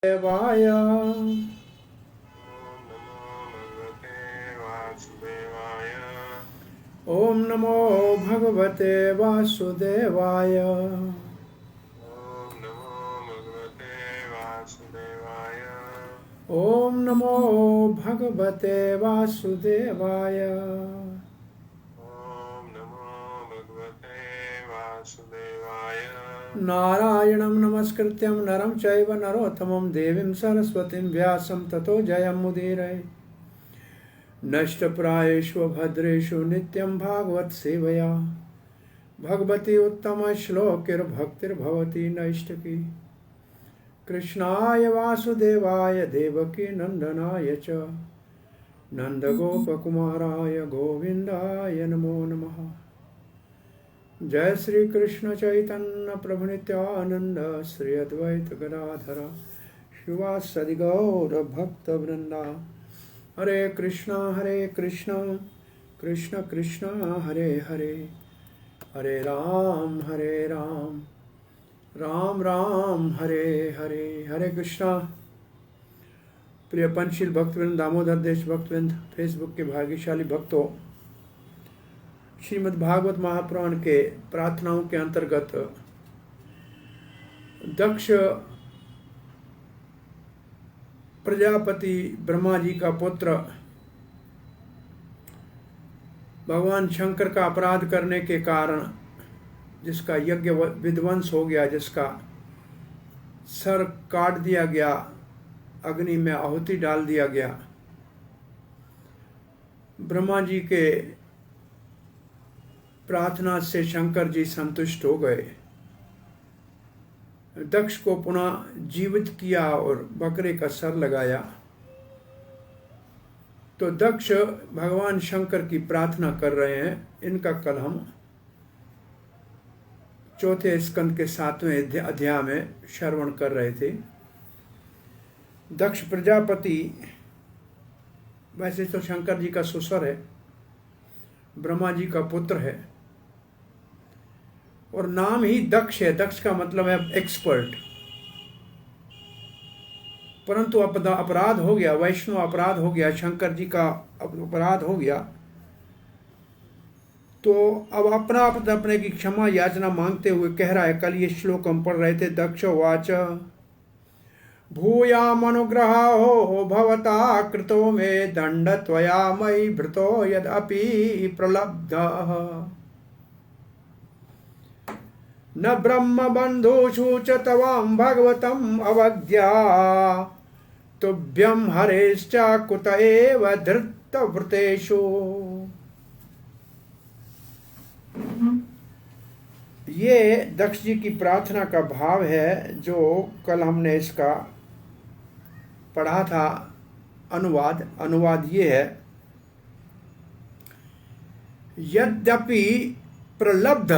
देवाय। ओम नमो भगवते वासुदेवाय। ओम नमो भगवते वासुदेवाय। नारायणं नमस्कृत्यं नरं चैव नरोत्तमं देवीं सरस्वतीं व्यासं ततो जयमुदीरये। नष्टप्रायेषु भद्रेषु नित्यं भागवत सेवया भगवती उत्तमश्लोकिर्भक्तिर्भवती नैष्टिकी। कृष्णाय वासुदेवाय देवकी नंदनाय च नंदगोपकुमाराय गोविंदाय नमो नमः। जय श्री कृष्ण चैतन्य प्रभु नित्यानंद श्री अद्वैत गदाधर शिवासदि गौर भक्त वृंदा। हरे कृष्णा कृष्ण कृष्ण हरे हरे, हरे राम राम राम हरे हरे। हरे कृष्णा। प्रिय पंचशील भक्तवृंद, दामोदर देश भक्तवृंद, फेसबुक के भाग्यशाली भक्तों, श्रीमद् भागवत महापुराण के प्रार्थनाओं के अंतर्गत दक्ष प्रजापति ब्रह्मा जी का पुत्र भगवान शंकर का अपराध करने के कारण जिसका यज्ञ विध्वंस हो गया, जिसका सर काट दिया गया, अग्नि में आहुति डाल दिया गया, ब्रह्मा जी के प्रार्थना से शंकर जी संतुष्ट हो गए। दक्ष को पुनः जीवित किया और बकरे का सर लगाया। तो दक्ष भगवान शंकर की प्रार्थना कर रहे हैं। इनका कल हम चौथे स्कंद के 7वें अध्याय में श्रवण कर रहे थे। दक्ष प्रजापति वैसे तो शंकर जी का ससुर है, ब्रह्मा जी का पुत्र है और नाम ही दक्ष है। दक्ष का मतलब है एक्सपर्ट। परंतु अपराध हो गया, वैष्णव अपराध हो गया, शंकर जी का अपराध हो गया। तो अब अपने की क्षमा याचना मांगते हुए कह रहा है। कल ये श्लोक हम पढ़ रहे थे। दक्ष वाच भूयामनुग्रहो भवता कृतो मे दंड त्वया मयि भृतो यदपि प्रलब्धः न ब्रह्म बंधुषु च तवां भगवतम् अवज्ञा तुभ्यं हरेश्च कुत एव धृतव्रतेषु। ये दक्ष जी की प्रार्थना का भाव है जो कल हमने इसका पढ़ा था। अनुवाद ये है, यद्यपि प्रलब्ध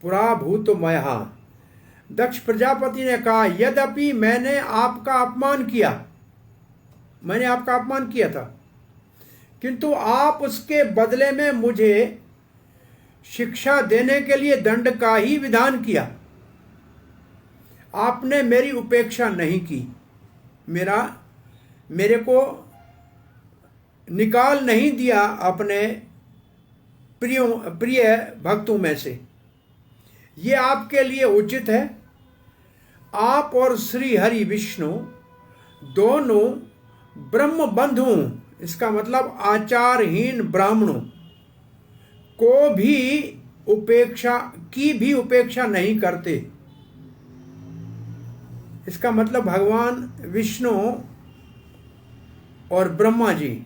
पुराभूतमयः। दक्ष प्रजापति ने कहा, यद्यपि मैंने आपका अपमान किया था, किंतु आप उसके बदले में मुझे शिक्षा देने के लिए दंड का ही विधान किया। आपने मेरी उपेक्षा नहीं की, मेरे को निकाल नहीं दिया अपने प्रिय भक्तों में से। ये आपके लिए उचित है। आप और श्री हरि विष्णु दोनों ब्रह्म बंधु, इसका मतलब आचारहीन ब्राह्मणों को भी उपेक्षा नहीं करते। इसका मतलब भगवान विष्णु और ब्रह्मा जी,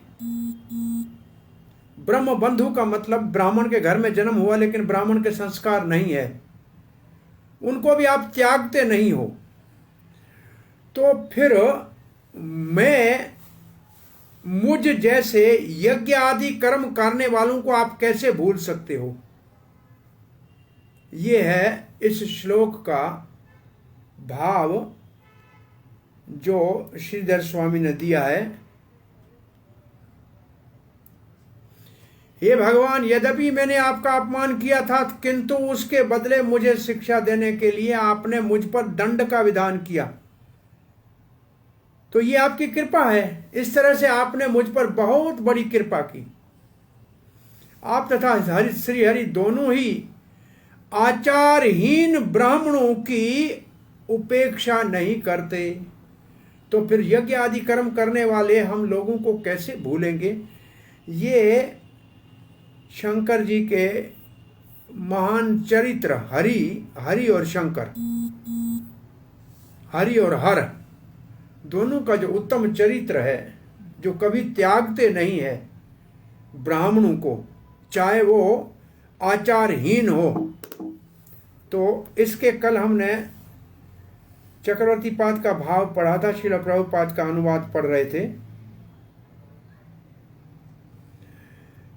ब्रह्म बंधु का मतलब ब्राह्मण के घर में जन्म हुआ लेकिन ब्राह्मण के संस्कार नहीं है, उनको भी आप त्यागते नहीं हो। तो फिर मुझ जैसे यज्ञ आदि कर्म करने वालों को आप कैसे भूल सकते हो। ये है इस श्लोक का भाव जो श्रीधर स्वामी ने दिया है। हे भगवान, यद्यपि मैंने आपका अपमान किया था, किंतु उसके बदले मुझे शिक्षा देने के लिए आपने मुझ पर दंड का विधान किया। तो ये आपकी कृपा है। इस तरह से आपने मुझ पर बहुत बड़ी कृपा की। आप तथा श्री हरि दोनों ही आचारहीन ब्राह्मणों की उपेक्षा नहीं करते, तो फिर यज्ञ आदि कर्म करने वाले हम लोगों को कैसे भूलेंगे। ये शंकर जी के महान चरित्र, हरि और शंकर, हरि और हर दोनों का जो उत्तम चरित्र है, जो कभी त्यागते नहीं है ब्राह्मणों को, चाहे वो आचारहीन हो। तो इसके कल हमने चक्रवर्ती पाद का भाव पढ़ा था, श्रील प्रभुपाद का अनुवाद पढ़ रहे थे।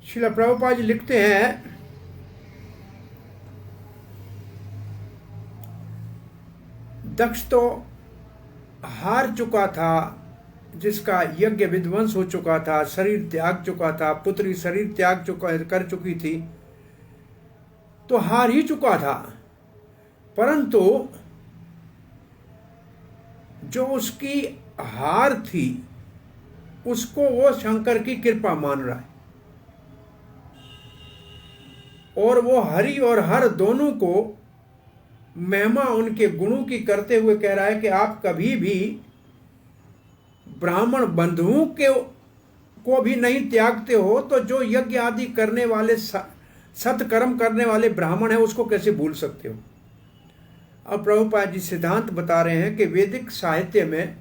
श्रील प्रभुपाद जी लिखते हैं, दक्ष तो हार चुका था, जिसका यज्ञ विध्वंस हो चुका था, शरीर त्याग चुका था, पुत्री शरीर त्याग कर चुकी थी, तो हार ही चुका था। परंतु जो उसकी हार थी उसको वो शंकर की कृपा मान रहा है, और वो हरि और हर दोनों को महिमा उनके गुणों की करते हुए कह रहा है कि आप कभी भी ब्राह्मण बंधुओं को भी नहीं त्यागते हो, तो जो यज्ञ आदि करने वाले सत्कर्म करने वाले ब्राह्मण है उसको कैसे भूल सकते हो। अब प्रभुपाद जी सिद्धांत बता रहे हैं कि वैदिक साहित्य में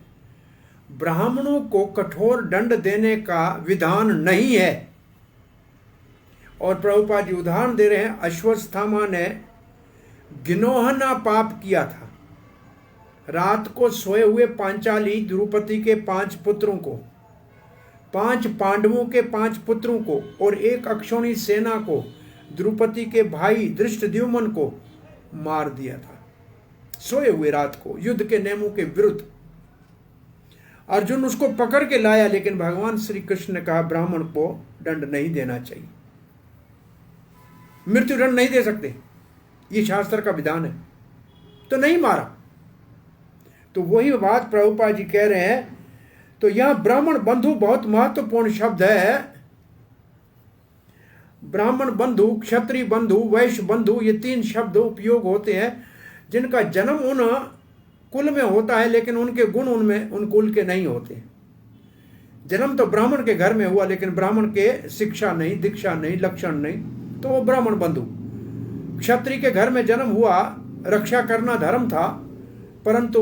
ब्राह्मणों को कठोर दंड देने का विधान नहीं है। और प्रभुपाद जी उदाहरण दे रहे हैं, अश्वत्थामा ने गिनोहना पाप किया था। रात को सोए हुए पांचाली द्रौपदी के 5 पुत्रों को, 5 पांडवों के 5 पुत्रों को और 1 अक्षौणी सेना को, द्रौपदी के भाई धृष्टद्युम्न को मार दिया था, सोए हुए रात को, युद्ध के नियमों के विरुद्ध। अर्जुन उसको पकड़ के लाया, लेकिन भगवान श्री कृष्ण ने कहा ब्राह्मण को दंड नहीं देना चाहिए, मृत्यु दंड नहीं दे सकते, ये शास्त्र का विधान है, तो नहीं मारा। तो वही बात प्रभुपाद जी कह रहे हैं। तो यहां ब्राह्मण बंधु बहुत महत्वपूर्ण शब्द है। ब्राह्मण बंधु, क्षत्रिय बंधु, वैश्य बंधु, ये 3 शब्द उपयोग होते हैं, जिनका जन्म उन कुल में होता है लेकिन उनके गुण उनमें उन कुल के नहीं होते। जन्म तो ब्राह्मण के घर में हुआ लेकिन ब्राह्मण के शिक्षा नहीं, दीक्षा नहीं, लक्षण नहीं, तो वो ब्राह्मण बंधु। क्षत्रिय के घर में जन्म हुआ, रक्षा करना धर्म था, परंतु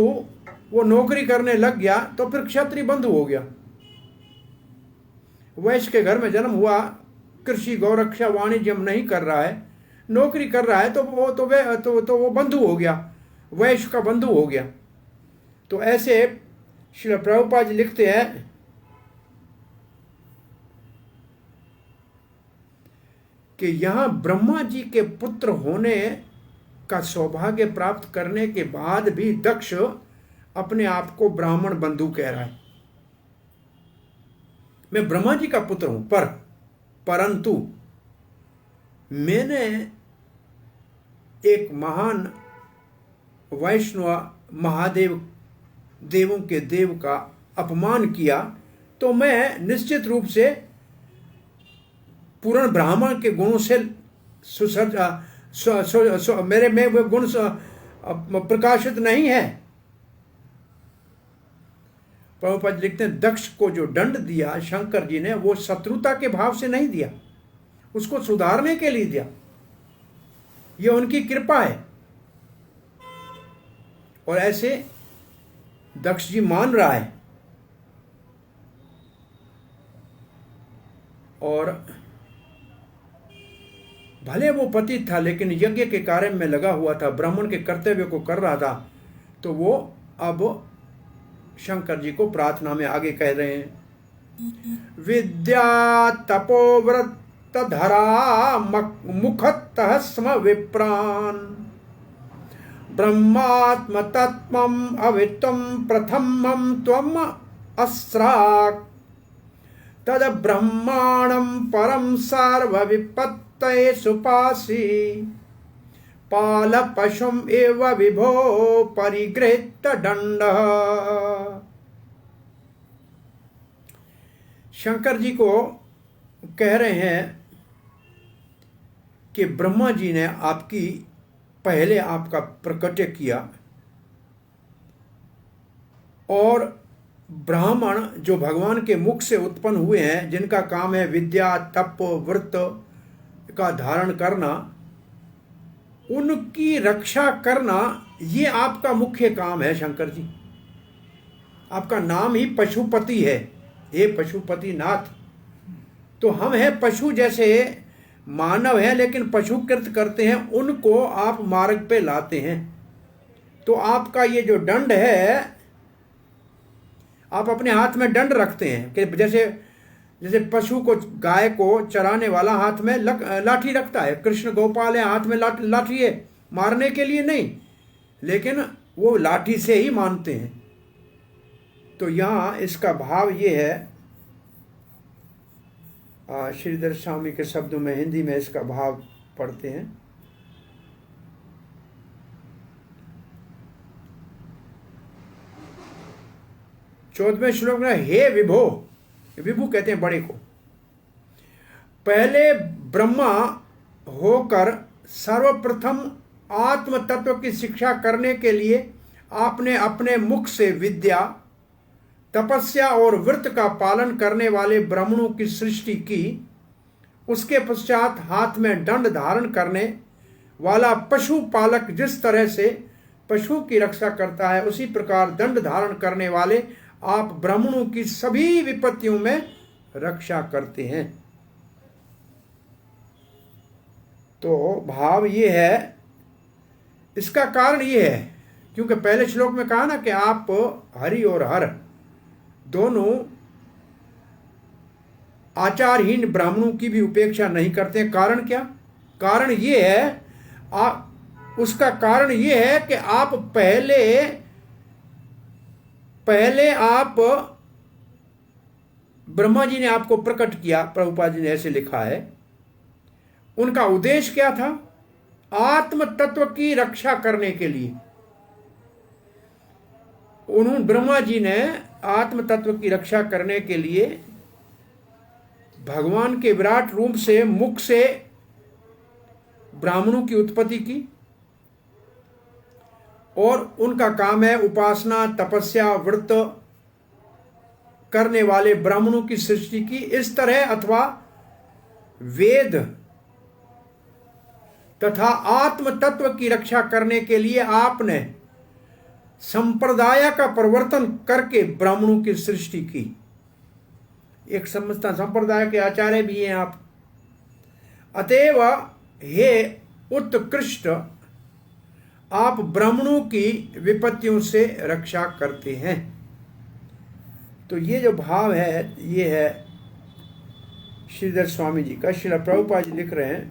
वो नौकरी करने लग गया तो फिर क्षत्रिय बंधु हो गया। वैश्य के घर में जन्म हुआ, कृषि गौरक्षा वाणिज्य नहीं कर रहा है, नौकरी कर रहा है, तो वो बंधु हो गया, वैश्य का बंधु हो गया। तो ऐसे श्री प्रभुपाद जी लिखते हैं कि यहां ब्रह्मा जी के पुत्र होने का सौभाग्य प्राप्त करने के बाद भी दक्ष अपने आप को ब्राह्मण बंधु कह रहा है। मैं ब्रह्मा जी का पुत्र हूं, परंतु मैंने एक महान वैष्णव महादेव, देवों के देव का अपमान किया, तो मैं निश्चित रूप से पूर्ण ब्राह्मण के गुणों से मेरे में वे गुण प्रकाशित नहीं है। प्रभुपाद लिखते हैं, दक्ष को जो दंड दिया शंकर जी ने, वो शत्रुता के भाव से नहीं दिया, उसको सुधारने के लिए दिया। यह उनकी कृपा है। और ऐसे दक्ष जी मान रहा है। और भले वो पतित था लेकिन यज्ञ के कार्य में लगा हुआ था, ब्राह्मण के कर्तव्य को कर रहा था, तो वो अब शंकर जी को प्रार्थना में आगे कह रहे हैं, विद्या तपोव्रत धरा मुखतः स्म विप्रान ब्रह्मात्म तत्वम अवित्वम प्रथमम त्वम अस्राक तद ब्रह्माणम परम सर्व विपत्तये सुपासी पाल पशुम एव विभो परिगृहीत दंड। शंकर जी को कह रहे हैं कि ब्रह्मा जी ने पहले आपका प्रकट्य किया और ब्राह्मण जो भगवान के मुख से उत्पन्न हुए हैं, जिनका काम है विद्या, तप, व्रत का धारण करना, उनकी रक्षा करना, ये आपका मुख्य काम है शंकर जी। आपका नाम ही पशुपति है, हे पशुपति नाथ। तो हम हैं पशु जैसे, मानव है लेकिन पशुकृत करते हैं, उनको आप मार्ग पे लाते हैं। तो आपका ये जो दंड है, आप अपने हाथ में दंड रखते हैं कि जैसे पशु को, गाय को चराने वाला हाथ में लाठी रखता है। कृष्ण गोपाल है, हाथ में लाठी है, मारने के लिए नहीं, लेकिन वो लाठी से ही मानते हैं। तो यहाँ इसका भाव ये है, श्रीधर स्वामी के शब्दों में, हिंदी में इसका भाव पढ़ते हैं। चौदहवें श्लोक में, हे विभो, विभु कहते हैं बड़े को, पहले ब्रह्मा होकर सर्वप्रथम आत्म तत्व की शिक्षा करने के लिए आपने अपने मुख से विद्या, तपस्या और व्रत का पालन करने वाले ब्राह्मणों की सृष्टि की। उसके पश्चात हाथ में दंड धारण करने वाला पशु पालक जिस तरह से पशु की रक्षा करता है, उसी प्रकार दंड धारण करने वाले आप ब्राह्मणों की सभी विपत्तियों में रक्षा करते हैं। तो भाव ये है, इसका कारण ये है क्योंकि पहले श्लोक में कहा ना कि आप हरि और हर दोनों आचारहीन ब्राह्मणों की भी उपेक्षा नहीं करते। कारण क्या? कारण ये है, उसका कारण ये है कि आप पहले आप ब्रह्मा जी ने आपको प्रकट किया, प्रभुपाद जी ने ऐसे लिखा है। उनका उद्देश्य क्या था? आत्म तत्व की रक्षा करने के लिए। उन्होंने, ब्रह्मा जी ने आत्म तत्व की रक्षा करने के लिए भगवान के विराट रूप से, मुख से ब्राह्मणों की उत्पत्ति की, और उनका काम है उपासना, तपस्या, व्रत करने वाले ब्राह्मणों की सृष्टि की। इस तरह अथवा वेद तथा आत्म तत्व की रक्षा करने के लिए आपने संप्रदाय का परिवर्तन करके ब्राह्मणों की सृष्टि की। एक समझता संप्रदाय के आचार्य भी हैं आप। अतएव हे उत्कृष्ट, आप ब्राह्मणों की विपत्तियों से रक्षा करते हैं। तो ये जो भाव है, ये है श्रीधर स्वामी जी का। श्रील प्रभुपाद जी लिख रहे हैं,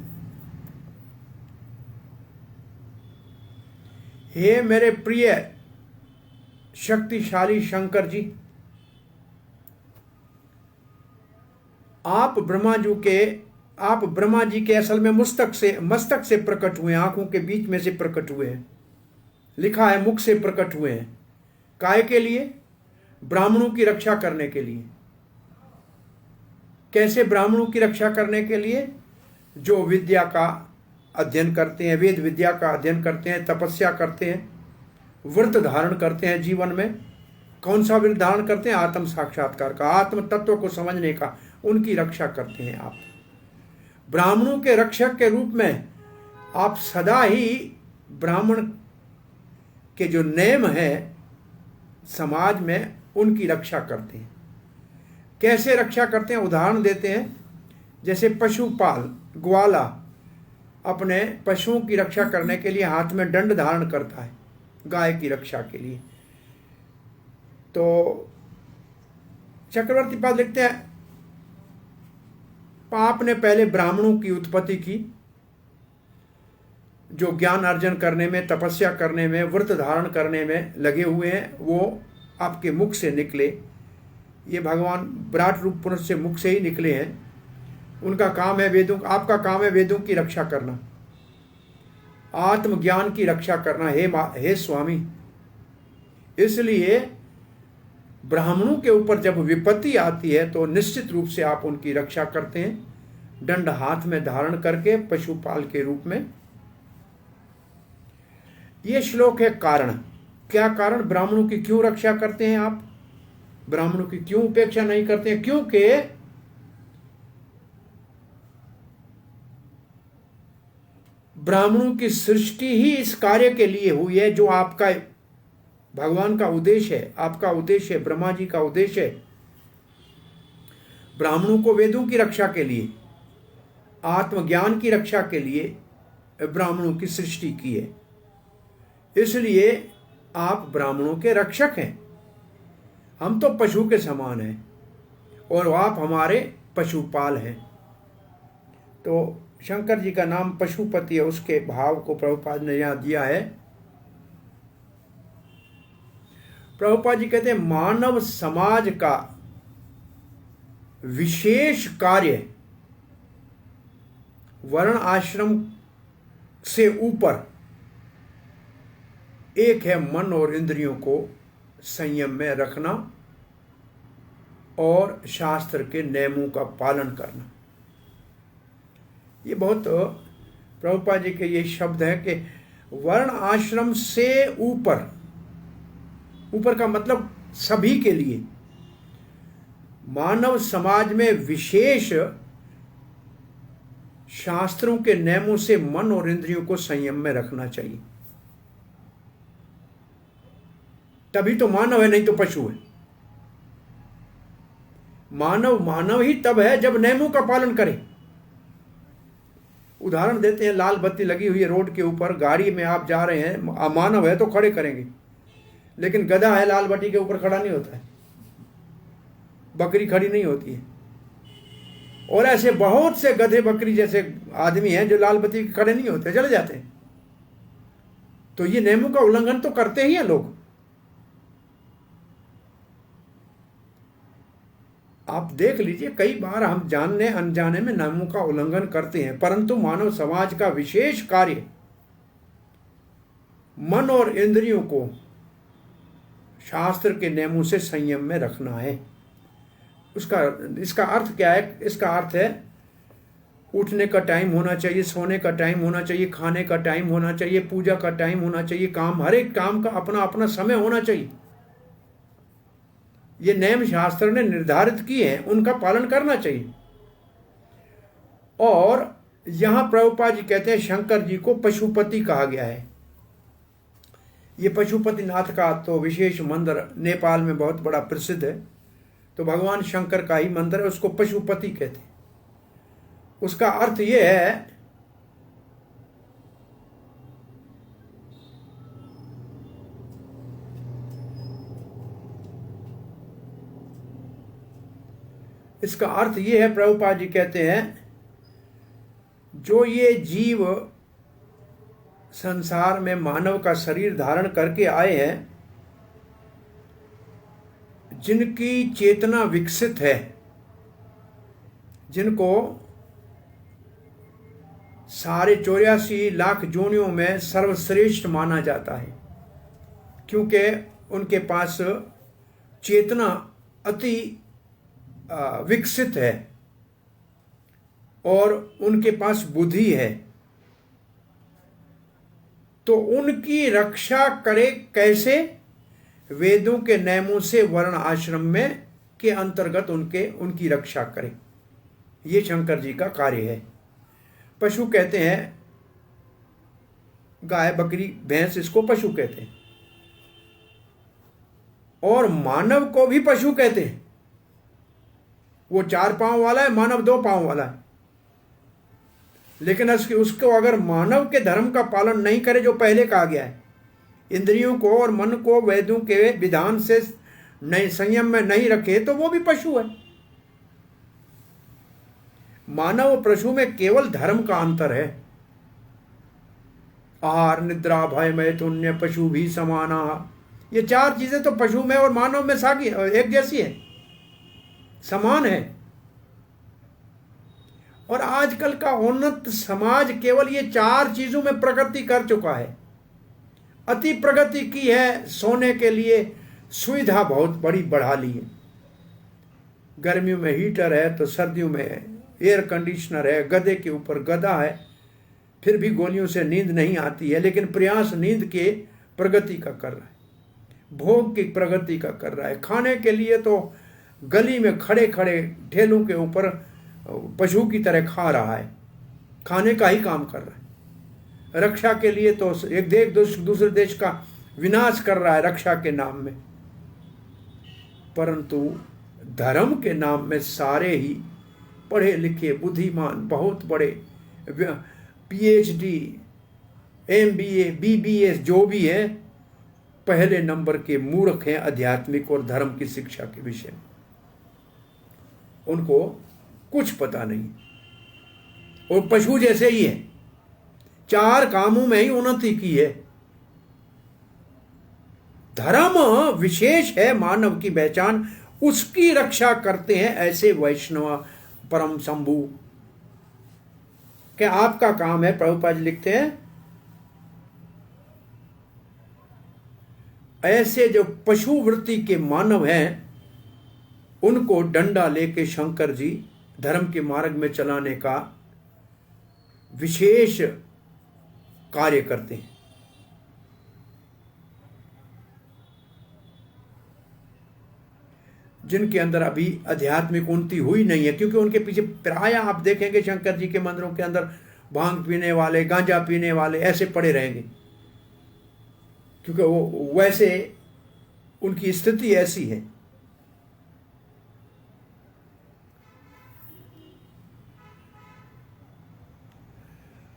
हे मेरे प्रिय शक्तिशाली शंकर जी, आप ब्रह्मा जी के असल में मस्तक से प्रकट हुए, आंखों के बीच में से प्रकट हुए हैं। लिखा है मुख से प्रकट हुए हैं। काय के लिए? ब्राह्मणों की रक्षा करने के लिए। कैसे ब्राह्मणों की रक्षा करने के लिए? जो विद्या का अध्ययन करते हैं, वेद विद्या का अध्ययन करते हैं, तपस्या करते हैं, व्रत धारण करते हैं जीवन में। कौन सा व्रत धारण करते हैं? आत्म साक्षात्कार का, आत्म तत्व को समझने का, उनकी रक्षा करते हैं आप। ब्राह्मणों के रक्षक के रूप में आप सदा ही ब्राह्मण के जो नियम है समाज में, उनकी रक्षा करते हैं। कैसे रक्षा करते हैं? उदाहरण देते हैं। जैसे पशुपाल, ग्वाला अपने पशुओं की रक्षा करने के लिए हाथ में दंड धारण करता है, गाय की रक्षा के लिए। तो चक्रवर्ती पाद लिखते हैं, आपने पहले ब्राह्मणों की उत्पत्ति की, जो ज्ञान अर्जन करने में, तपस्या करने में, व्रत धारण करने में लगे हुए हैं, वो आपके मुख से निकले। ये भगवान विराट रूप पुरुष से मुख से ही निकले हैं। उनका काम है वेदों, आपका काम है वेदों की रक्षा करना, आत्मज्ञान की रक्षा करना। हे स्वामी, इसलिए ब्राह्मणों के ऊपर जब विपत्ति आती है तो निश्चित रूप से आप उनकी रक्षा करते हैं, दंड हाथ में धारण करके पशुपाल के रूप में। ये श्लोक है कारण। क्या कारण? ब्राह्मणों की क्यों रक्षा करते हैं आप, ब्राह्मणों की क्यों उपेक्षा नहीं करते हैं? क्योंकि ब्राह्मणों की सृष्टि ही इस कार्य के लिए हुई है जो आपका भगवान का उद्देश्य है, आपका उद्देश्य है, ब्रह्मा जी का उद्देश्य है। ब्राह्मणों को वेदों की रक्षा के लिए, आत्मज्ञान की रक्षा के लिए ब्राह्मणों की सृष्टि की है। इसलिए आप ब्राह्मणों के रक्षक हैं। हम तो पशु के समान हैं और आप हमारे पशुपाल हैं। तो शंकर जी का नाम पशुपति है, उसके भाव को प्रभुपाद ने यहां दिया है। प्रभुपाद जी कहते हैं मानव समाज का विशेष कार्य वर्ण आश्रम से ऊपर एक है मन और इंद्रियों को संयम में रखना और शास्त्र के नियमों का पालन करना। ये बहुत प्रभुपाद जी के ये शब्द है कि वर्ण आश्रम से ऊपर, ऊपर का मतलब सभी के लिए, मानव समाज में विशेष शास्त्रों के नियमों से मन और इंद्रियों को संयम में रखना चाहिए। तभी तो मानव है, नहीं तो पशु है। मानव ही तब है जब नियमों का पालन करे। उदाहरण देते हैं, लाल बत्ती लगी हुई है रोड के ऊपर, गाड़ी में आप जा रहे हैं, मानव है तो खड़े करेंगे, लेकिन गधा है लाल बत्ती के ऊपर खड़ा नहीं होता है, बकरी खड़ी नहीं होती है। और ऐसे बहुत से गधे बकरी जैसे आदमी हैं जो लाल बत्ती के खड़े नहीं होते, चले जाते हैं। तो ये नियमों का उल्लंघन तो करते ही हैं लोग। आप देख लीजिए, कई बार हम जानने अनजाने में नियमों का उल्लंघन करते हैं, परंतु मानव समाज का विशेष कार्य मन और इंद्रियों को शास्त्र के नियमों से संयम में रखना है। इसका अर्थ क्या है? इसका अर्थ है उठने का टाइम होना चाहिए, सोने का टाइम होना चाहिए, खाने का टाइम होना चाहिए, पूजा का टाइम होना चाहिए, हर एक काम का अपना अपना समय होना चाहिए। ये नियम शास्त्र ने निर्धारित किए हैं, उनका पालन करना चाहिए। और यहां प्रभुपाद जी कहते हैं शंकर जी को पशुपति कहा गया है। ये पशुपतिनाथ का तो विशेष मंदिर नेपाल में बहुत बड़ा प्रसिद्ध है। तो भगवान शंकर का ही मंदिर है, उसको पशुपति कहते हैं। उसका अर्थ ये है इसका अर्थ ये है, प्रभुपाद जी कहते हैं जो ये जीव संसार में मानव का शरीर धारण करके आए हैं, जिनकी चेतना विकसित है, जिनको सारे 84 लाख योनियों में सर्वश्रेष्ठ माना जाता है, क्योंकि उनके पास चेतना अति विकसित है और उनके पास बुद्धि है। तो उनकी रक्षा करे कैसे? वेदों के नियमों से वर्ण आश्रम में के अंतर्गत उनकी रक्षा करे। ये शंकर जी का कार्य है। पशु कहते हैं, गाय बकरी भैंस, इसको पशु कहते हैं। और मानव को भी पशु कहते हैं। वो 4 पांव वाला है, मानव 2 पांव वाला है। लेकिन उसको अगर मानव के धर्म का पालन नहीं करे जो पहले कहा गया है, इंद्रियों को और मन को वेदों के विधान से नहीं संयम में नहीं रखे, तो वो भी पशु है। मानव और पशु में केवल धर्म का अंतर है। आहार निद्रा भय मैथुन्य पशु भी समाना, ये 4 चीजें तो पशु में और मानव में सागी एक जैसी है, समान है। और आजकल का उन्नत समाज केवल ये 4 चीजों में प्रगति कर चुका है। अति प्रगति की है सोने के लिए, सुविधा बहुत बड़ी बढ़ा ली है। गर्मियों में हीटर है तो सर्दियों में एयर कंडीशनर है, गधे के ऊपर गधा है, फिर भी गोलियों से नींद नहीं आती है, लेकिन प्रयास नींद के प्रगति का कर रहा है, भोग की प्रगति का कर रहा है। खाने के लिए तो गली में खड़े खड़े ठेलों के ऊपर पशु की तरह खा रहा है, खाने का ही काम कर रहा है। रक्षा के लिए तो एक देश दूसरे देश का विनाश कर रहा है रक्षा के नाम में, परंतु धर्म के नाम में सारे ही पढ़े लिखे बुद्धिमान बहुत बड़े PhD MBA BBA जो भी है, पहले नंबर के मूर्ख हैं आध्यात्मिक और धर्म की शिक्षा के विषय में। उनको कुछ पता नहीं, और पशु जैसे ही है, 4 कामों में ही उन्नति की है। धर्म विशेष है, मानव की पहचान, उसकी रक्षा करते हैं ऐसे वैष्णव परम शंभु। क्या आपका काम है? प्रभुपाद जी लिखते हैं ऐसे जो पशु वृत्ति के मानव हैं उनको डंडा लेके शंकर जी धर्म के मार्ग में चलाने का विशेष कार्य करते हैं। जिनके अंदर अभी आध्यात्मिक उन्नति हुई नहीं है, क्योंकि उनके पीछे प्राय आप देखेंगे शंकर जी के मंदिरों के अंदर भांग पीने वाले, गांजा पीने वाले ऐसे पड़े रहेंगे, क्योंकि वो वैसे उनकी स्थिति ऐसी है।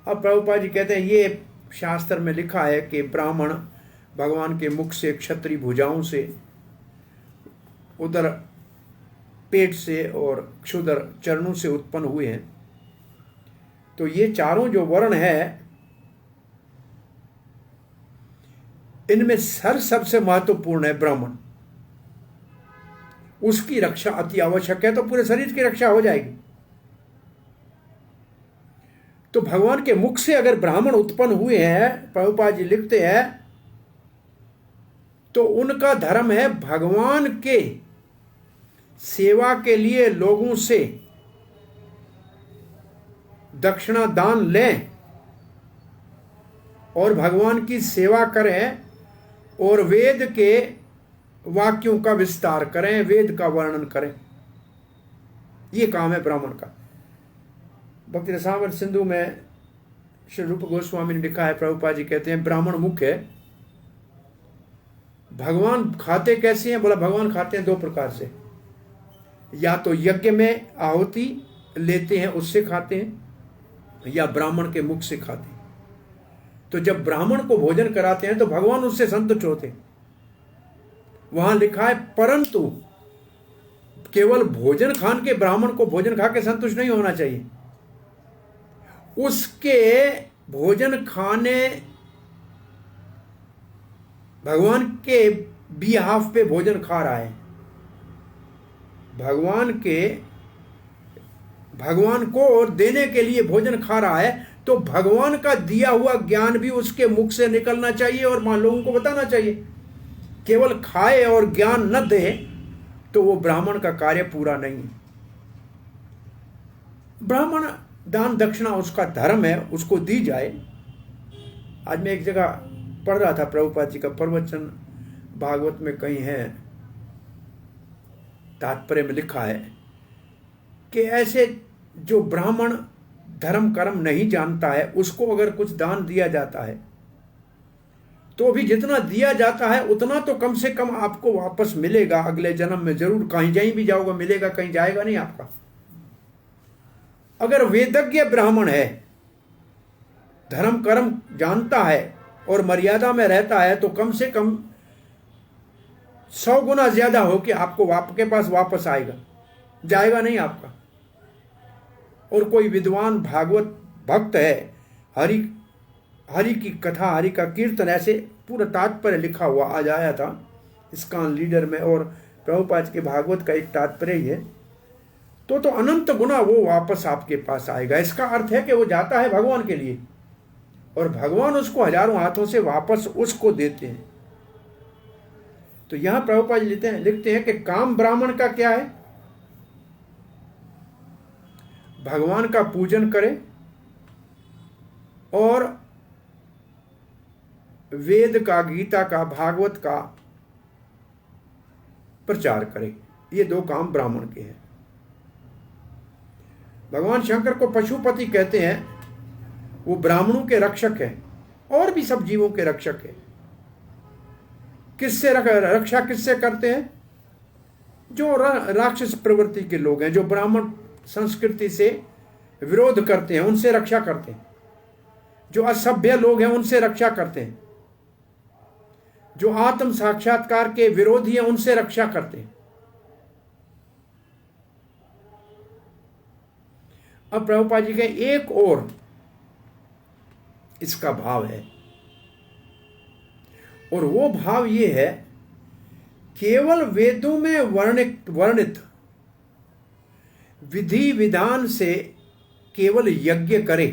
अब प्रभुपाद जी कहते हैं ये शास्त्र में लिखा है कि ब्राह्मण भगवान के मुख से, क्षत्रिय भुजाओं से, उदर पेट से और क्षुदर चरणों से उत्पन्न हुए हैं। तो ये चारों जो वर्ण है, इनमें सबसे महत्वपूर्ण है ब्राह्मण। उसकी रक्षा अति आवश्यक है, तो पूरे शरीर की रक्षा हो जाएगी। तो भगवान के मुख से अगर ब्राह्मण उत्पन्न हुए हैं, प्रभुपाद जी लिखते हैं, तो उनका धर्म है भगवान के सेवा के लिए लोगों से दक्षिणा दान लें और भगवान की सेवा करें और वेद के वाक्यों का विस्तार करें, वेद का वर्णन करें। ये काम है ब्राह्मण का। भक्ति रसामृत सिंधु में श्री रूप गोस्वामी ने लिखा है, प्रभुपाद जी कहते हैं ब्राह्मण मुख्य है। भगवान खाते कैसे हैं? बोला भगवान खाते हैं 2 प्रकार से, या तो यज्ञ में आहुति लेते हैं उससे खाते हैं, या ब्राह्मण के मुख से खाते हैं। तो जब ब्राह्मण को भोजन कराते हैं तो भगवान उससे संतुष्ट होते हैं। वहां लिखा है, परंतु केवल भोजन खान के ब्राह्मण को भोजन खा के संतुष्ट नहीं होना चाहिए। उसके भोजन खाने भगवान के बिहाफ पे भोजन खा रहा है, भगवान को देने के लिए भोजन खा रहा है, तो भगवान का दिया हुआ ज्ञान भी उसके मुख से निकलना चाहिए और लोगों को बताना चाहिए। केवल खाए और ज्ञान न दे तो वो ब्राह्मण का कार्य पूरा नहीं है। ब्राह्मण दान दक्षिणा उसका धर्म है, उसको दी जाए। आज मैं एक जगह पढ़ रहा था प्रभुपाद जी का प्रवचन, भागवत में कहीं है, तात्पर्य में लिखा है कि ऐसे जो ब्राह्मण धर्म कर्म नहीं जानता है उसको अगर कुछ दान दिया जाता है तो भी जितना दिया जाता है उतना तो कम से कम आपको वापस मिलेगा अगले जन्म में जरूर। कहीं भी जाओगे मिलेगा, कहीं जाएगा नहीं आपका। अगर वेदज्ञ ब्राह्मण है, धर्म कर्म जानता है और मर्यादा में रहता है, तो कम से कम 100 गुना ज्यादा हो कि आपको आपके पास वापस आएगा, जाएगा नहीं आपका। और कोई विद्वान भागवत भक्त है, हरि की कथा, हरि का कीर्तन, ऐसे पूरा तात्पर्य लिखा हुआ आज आया था इस्कॉन लीडर में, और प्रभुपाद के भागवत का एक तात्पर्य ही है, तो अनंत गुना वो वापस आपके पास आएगा। इसका अर्थ है कि वो जाता है भगवान के लिए और भगवान उसको हजारों हाथों से वापस उसको देते हैं। तो यहां प्रभुपाद लिखते हैं कि काम ब्राह्मण का क्या है? भगवान का पूजन करे और वेद का, गीता का, भागवत का प्रचार करे। ये 2 काम ब्राह्मण के हैं। भगवान शंकर को पशुपति कहते हैं, वो ब्राह्मणों के रक्षक हैं और भी सब जीवों के रक्षक हैं। किससे रक्षा किससे करते हैं? जो राक्षस प्रवृत्ति के लोग हैं, जो ब्राह्मण संस्कृति से विरोध करते हैं, उनसे रक्षा करते हैं। जो असभ्य लोग हैं उनसे रक्षा करते हैं। जो आत्म साक्षात्कार के विरोधी हैं उनसे रक्षा करते हैं। अब प्रभुपाद जी के एक और इसका भाव है, और वो भाव ये है, केवल वेदों में वर्णित विधि विधान से केवल यज्ञ करे,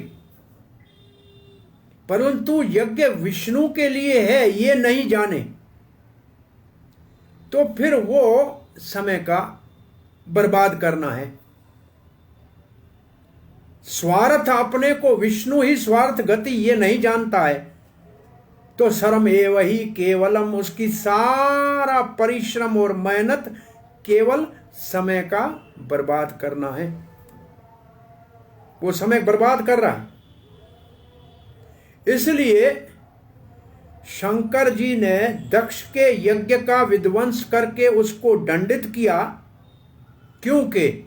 परंतु यज्ञ विष्णु के लिए है ये नहीं जाने, तो फिर वो समय का बर्बाद करना है। स्वार्थ अपने को विष्णु ही स्वार्थ गति ये नहीं जानता है, तो शर्म एव ही केवलम, उसकी सारा परिश्रम और मेहनत केवल समय का बर्बाद करना है। वो समय बर्बाद कर रहा है। इसलिए शंकर जी ने दक्ष के यज्ञ का विध्वंस करके उसको दंडित किया, क्योंकि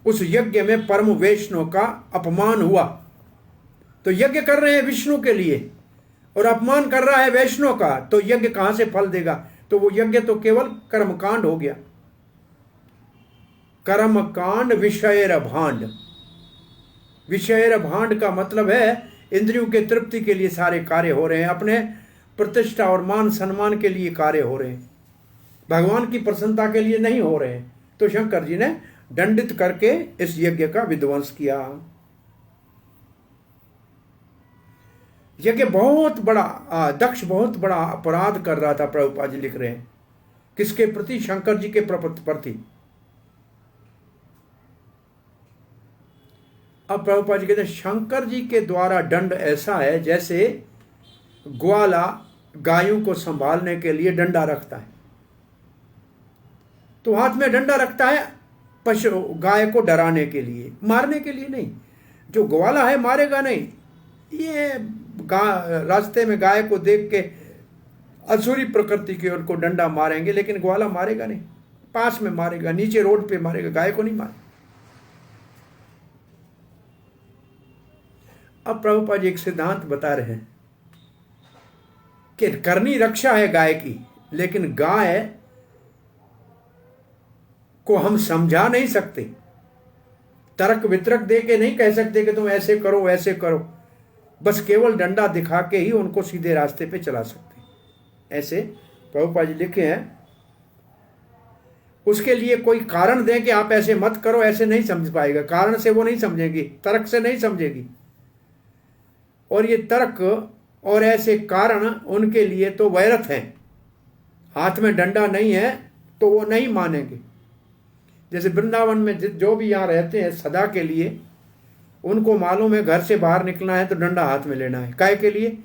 उस यज्ञ में परम वैष्णव का अपमान हुआ। तो यज्ञ कर रहे हैं विष्णु के लिए और अपमान कर रहा है वैष्णव का, तो यज्ञ कहां से फल देगा? तो वो यज्ञ तो केवल कर्मकांड हो गया। कर्मकांड विषयर भांड। विषयर भांड का मतलब है इंद्रियों के तृप्ति के लिए सारे कार्य हो रहे हैं, अपने प्रतिष्ठा और मान सम्मान के लिए कार्य हो रहे हैं, भगवान की प्रसन्नता के लिए नहीं हो रहे हैं। तो शंकर जी ने दंडित करके इस यज्ञ का विध्वंस किया। यज्ञ बहुत बड़ा, दक्ष बहुत बड़ा अपराध कर रहा था। प्रभुपाद जी लिख रहे हैं किसके प्रति? शंकर जी के प्रति। अब प्रभुपाद जी कहते हैं शंकर जी के द्वारा दंड ऐसा है जैसे ग्वाला गायों को संभालने के लिए डंडा रखता है, तो हाथ में डंडा रखता है पशु गाय को डराने के लिए, मारने के लिए नहीं। जो ग्वाला है मारेगा नहीं। ये रास्ते में गाय को देख के असुरी प्रकृति की ओर को डंडा मारेंगे, लेकिन ग्वाला मारेगा नहीं, पास में मारेगा, नीचे रोड पे मारेगा, गाय को नहीं मारेगा। अब प्रभुपाद जी एक सिद्धांत बता रहे हैं कि करनी रक्षा है गाय की, लेकिन गाय को हम समझा नहीं सकते, तर्क वितर्क दे के नहीं कह सकते कि तुम ऐसे करो वैसे करो, बस केवल डंडा दिखा के ही उनको सीधे रास्ते पे चला सकते। ऐसे प्रभुपाद जी लिखे हैं। उसके लिए कोई कारण दें कि आप ऐसे मत करो, ऐसे नहीं समझ पाएगा। कारण से वो नहीं समझेगी, तर्क से नहीं समझेगी। और ये तर्क और ऐसे कारण उनके लिए तो वैरत हैं। हाथ में डंडा नहीं है तो वो नहीं मानेंगे। जैसे वृंदावन में जो भी यहाँ रहते हैं सदा के लिए, उनको मालूम है घर से बाहर निकलना है तो डंडा हाथ में लेना है। काय के लिए?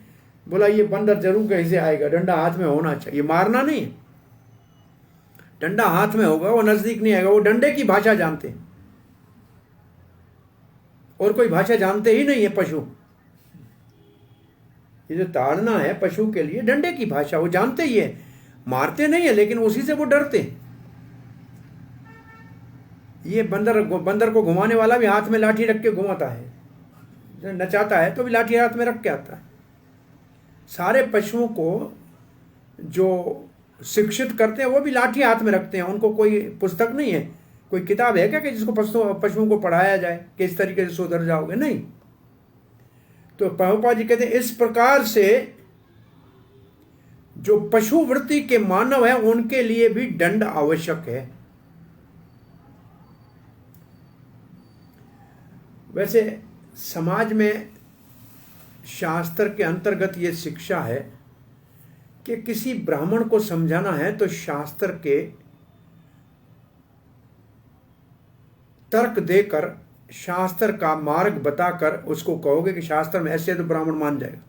बोला ये बंदर जरूर कहीं से आएगा, डंडा हाथ में होना चाहिए, मारना नहीं है। डंडा हाथ में होगा, वो नजदीक नहीं आएगा। वो डंडे की भाषा जानते हैं, और कोई भाषा जानते ही नहीं है पशु। ये जो ताड़ना है पशु के लिए, डंडे की भाषा वो जानते ही है, मारते नहीं है, लेकिन उसी से वो डरते हैं। ये बंदर को घुमाने वाला भी हाथ में लाठी रख के घुमाता है, नचाता है तो भी लाठी हाथ में रख के आता है। सारे पशुओं को जो शिक्षित करते हैं वो भी लाठी हाथ में रखते हैं। उनको कोई पुस्तक नहीं है, कोई किताब है क्या कि जिसको पशुओं को पढ़ाया जाए कि इस तरीके से सुधर जाओगे? नहीं। तो प्रभुपाद जी कहते हैं इस प्रकार से जो पशु वृत्ति के मानव है उनके लिए भी दंड आवश्यक है। वैसे समाज में शास्त्र के अंतर्गत ये शिक्षा है कि किसी ब्राह्मण को समझाना है तो शास्त्र के तर्क देकर, शास्त्र का मार्ग बताकर उसको कहोगे कि शास्त्र में ऐसे, तो ब्राह्मण मान जाएगा।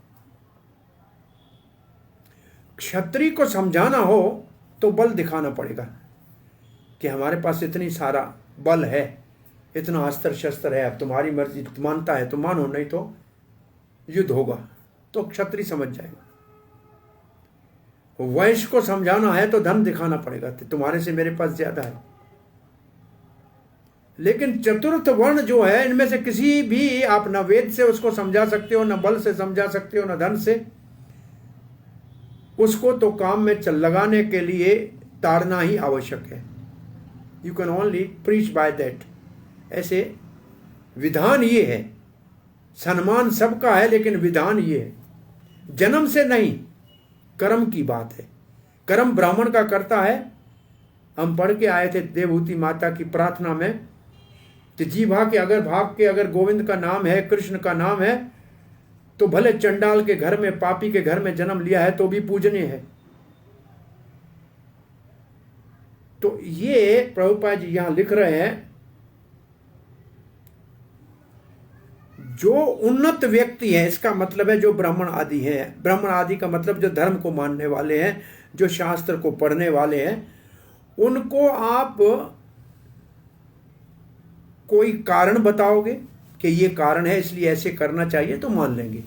क्षत्रिय को समझाना हो तो बल दिखाना पड़ेगा कि हमारे पास इतनी सारा बल है, इतना अस्त्र शस्त्र है, अब तुम्हारी मर्जी, मानता है तो मानो, नहीं तो युद्ध होगा, तो क्षत्रिय समझ जाएगा। वैश्य को समझाना है तो धन दिखाना पड़ेगा, तुम्हारे से मेरे पास ज्यादा है। लेकिन चतुर्थ वर्ण जो है, इनमें से किसी भी आप न वेद से उसको समझा सकते हो, न बल से समझा सकते हो, न धन से। उसको तो काम में चल लगाने के लिए ताड़ना ही आवश्यक है। You can only preach by that. ऐसे विधान ये है, सम्मान सबका है, लेकिन विधान ये है, जन्म से नहीं, कर्म की बात है। कर्म ब्राह्मण का करता है। हम पढ़ के आए थे देवहूति माता की प्रार्थना में कि जीवा के अगर भाग के अगर गोविंद का नाम है, कृष्ण का नाम है, तो भले चंडाल के घर में, पापी के घर में जन्म लिया है तो भी पूजनीय है। तो ये प्रभुपाद जी यहां लिख रहे हैं, जो उन्नत व्यक्ति है, इसका मतलब है जो ब्राह्मण आदि हैं। ब्राह्मण आदि का मतलब जो धर्म को मानने वाले हैं, जो शास्त्र को पढ़ने वाले हैं, उनको आप कोई कारण बताओगे कि ये कारण है इसलिए ऐसे करना चाहिए तो मान लेंगे।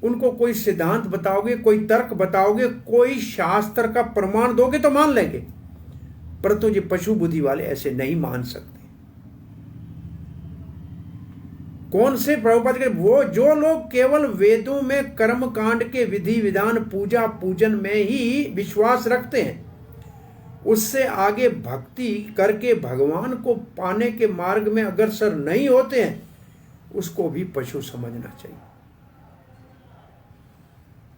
उनको कोई सिद्धांत बताओगे, कोई तर्क बताओगे, कोई शास्त्र का प्रमाण दोगे तो मान लेंगे। परंतु ये पशु बुद्धि वाले ऐसे नहीं मान सकते। कौन से प्रभुपाद के? वो जो लोग केवल वेदों में कर्म कांड के विधि विधान, पूजा पूजन में ही विश्वास रखते हैं, उससे आगे भक्ति करके भगवान को पाने के मार्ग में अग्रसर नहीं होते हैं, उसको भी पशु समझना चाहिए।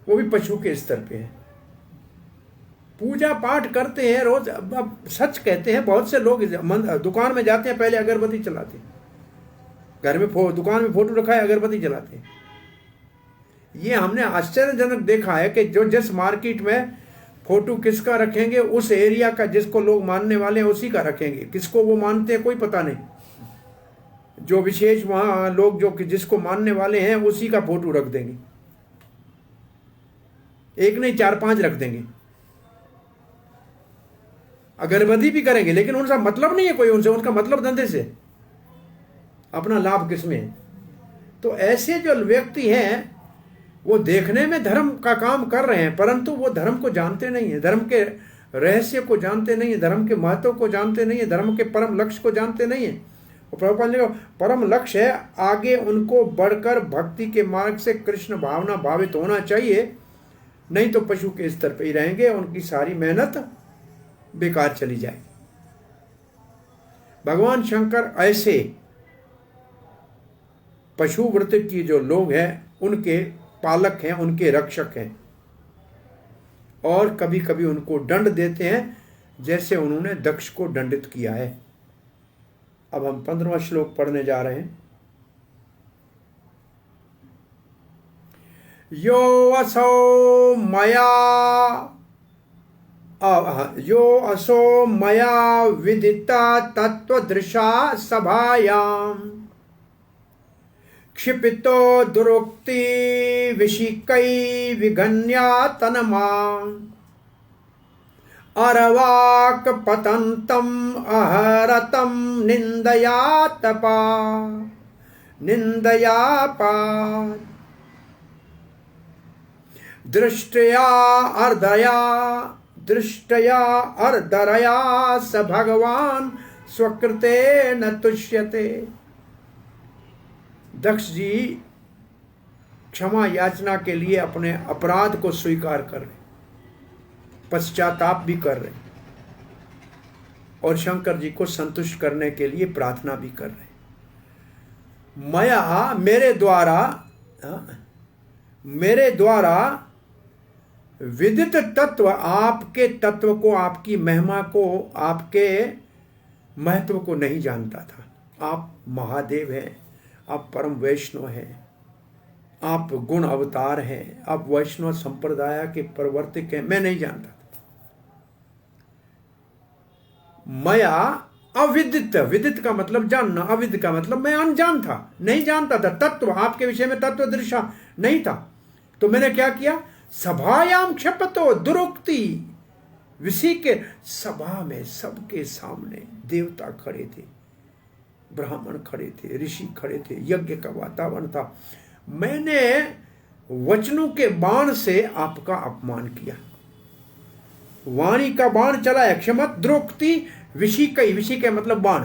वो भी पशु के स्तर पे है। पूजा पाठ करते हैं रोज। अब सच कहते हैं, बहुत से लोग दुकान में जाते हैं, पहले अगरबत्ती चलाते हैं, घर में दुकान में फोटो रखा है, अगरबत्ती जलाते हैं। ये हमने आश्चर्यजनक देखा है कि जो जिस मार्केट में फोटो किसका रखेंगे, उस एरिया का जिसको लोग मानने वाले हैं उसी का रखेंगे। किसको वो मानते हैं कोई पता नहीं। जो विशेष वहां लोग जो जिसको मानने वाले हैं उसी का फोटो रख देंगे, एक नहीं 4-5 रख देंगे। अगरबत्ती भी करेंगे, लेकिन उनका मतलब नहीं है कोई उनसे, उनका मतलब धंधे से, अपना लाभ किसमें है। तो ऐसे जो व्यक्ति हैं वो देखने में धर्म का काम कर रहे हैं, परंतु वो धर्म को जानते नहीं है, धर्म के रहस्य को जानते नहीं है, धर्म के महत्व को जानते नहीं है, धर्म के परम लक्ष्य को जानते नहीं है। और प्रभुपाद जी का परम लक्ष्य है आगे उनको बढ़कर भक्ति के मार्ग से कृष्ण भावना भावित होना चाहिए, नहीं तो पशु के स्तर पर ही रहेंगे, उनकी सारी मेहनत बेकार चली जाएगी। भगवान शंकर ऐसे पशु वृत्ति की जो लोग हैं उनके पालक हैं, उनके रक्षक हैं, और कभी कभी उनको दंड देते हैं, जैसे उन्होंने दक्ष को दंडित किया है। अब हम 15वां श्लोक पढ़ने जा रहे हैं। यो असो मया विदिता तत्वदृशा सभायाम क्षिपितो दुरोक्ति विशिकै विघन्या तनमा अरवाक पतंतम अहरतम निंदया तपा निंदया पाद दृष्टया अर्धरया स भगवान स्वकृते न तुष्यते। दक्ष जी क्षमा याचना के लिए अपने अपराध को स्वीकार कर रहे, पश्चाताप भी कर रहे, और शंकर जी को संतुष्ट करने के लिए प्रार्थना भी कर रहे। मया मेरे द्वारा विदित तत्व, आपके तत्व को, आपकी महिमा को, आपके महत्व को नहीं जानता था। आप महादेव हैं, आप परम वैष्णव हैं, आप गुण अवतार हैं, आप वैष्णव संप्रदाय के प्रवर्तक हैं, मैं नहीं जानता था। मया अविदित, विदित का मतलब जानना, अविदित का मतलब मैं अनजान था, नहीं जानता था, तत्व आपके विषय में तत्व दृष्टा नहीं था। तो मैंने क्या किया, सभायाम क्षपतो दुरोक्ति, विषय के सभा में सबके सामने देवता खड़े थे, ब्राह्मण खड़े थे, ऋषि खड़े थे, यज्ञ का वातावरण था, मैंने वचनों के बाण से आपका अपमान किया, वाणी का बाण चलाया, क्षमत द्रोक्ति विषिकई, विषिक मतलब बाण,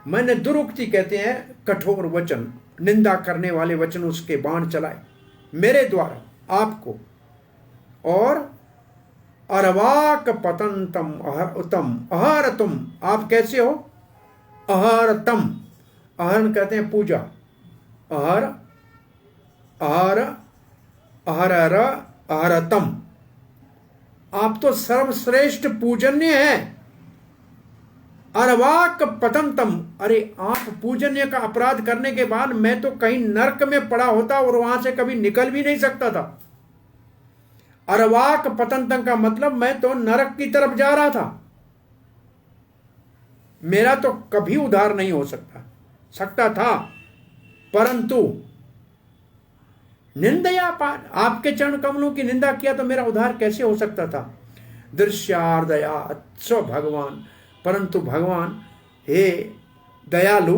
मैंने दुरुक्ति कहते हैं कठोर वचन, निंदा करने वाले वचन, उसके बाण चलाए मेरे द्वारा आपको। और अरवाक पतंतम अहरतम, अहरतम आप कैसे हो, अहरतम, अहरण कहते हैं पूजा, अहर अहर अहर अहरतम, आप तो सर्वश्रेष्ठ पूजन्य हैं। अरवाक पतंतम, अरे आप पूजन्य का अपराध करने के बाद मैं तो कहीं नरक में पड़ा होता और वहां से कभी निकल भी नहीं सकता था। अरवाक पतंतम का मतलब मैं तो नरक की तरफ जा रहा था, मेरा तो कभी उद्धार नहीं हो सकता था, परंतु निंदया पाठ, आपके चरण कमलों की निंदा किया तो मेरा उद्धार कैसे हो सकता था। दृश्यार्दया अच्छा भगवान, परंतु भगवान हे दयालु,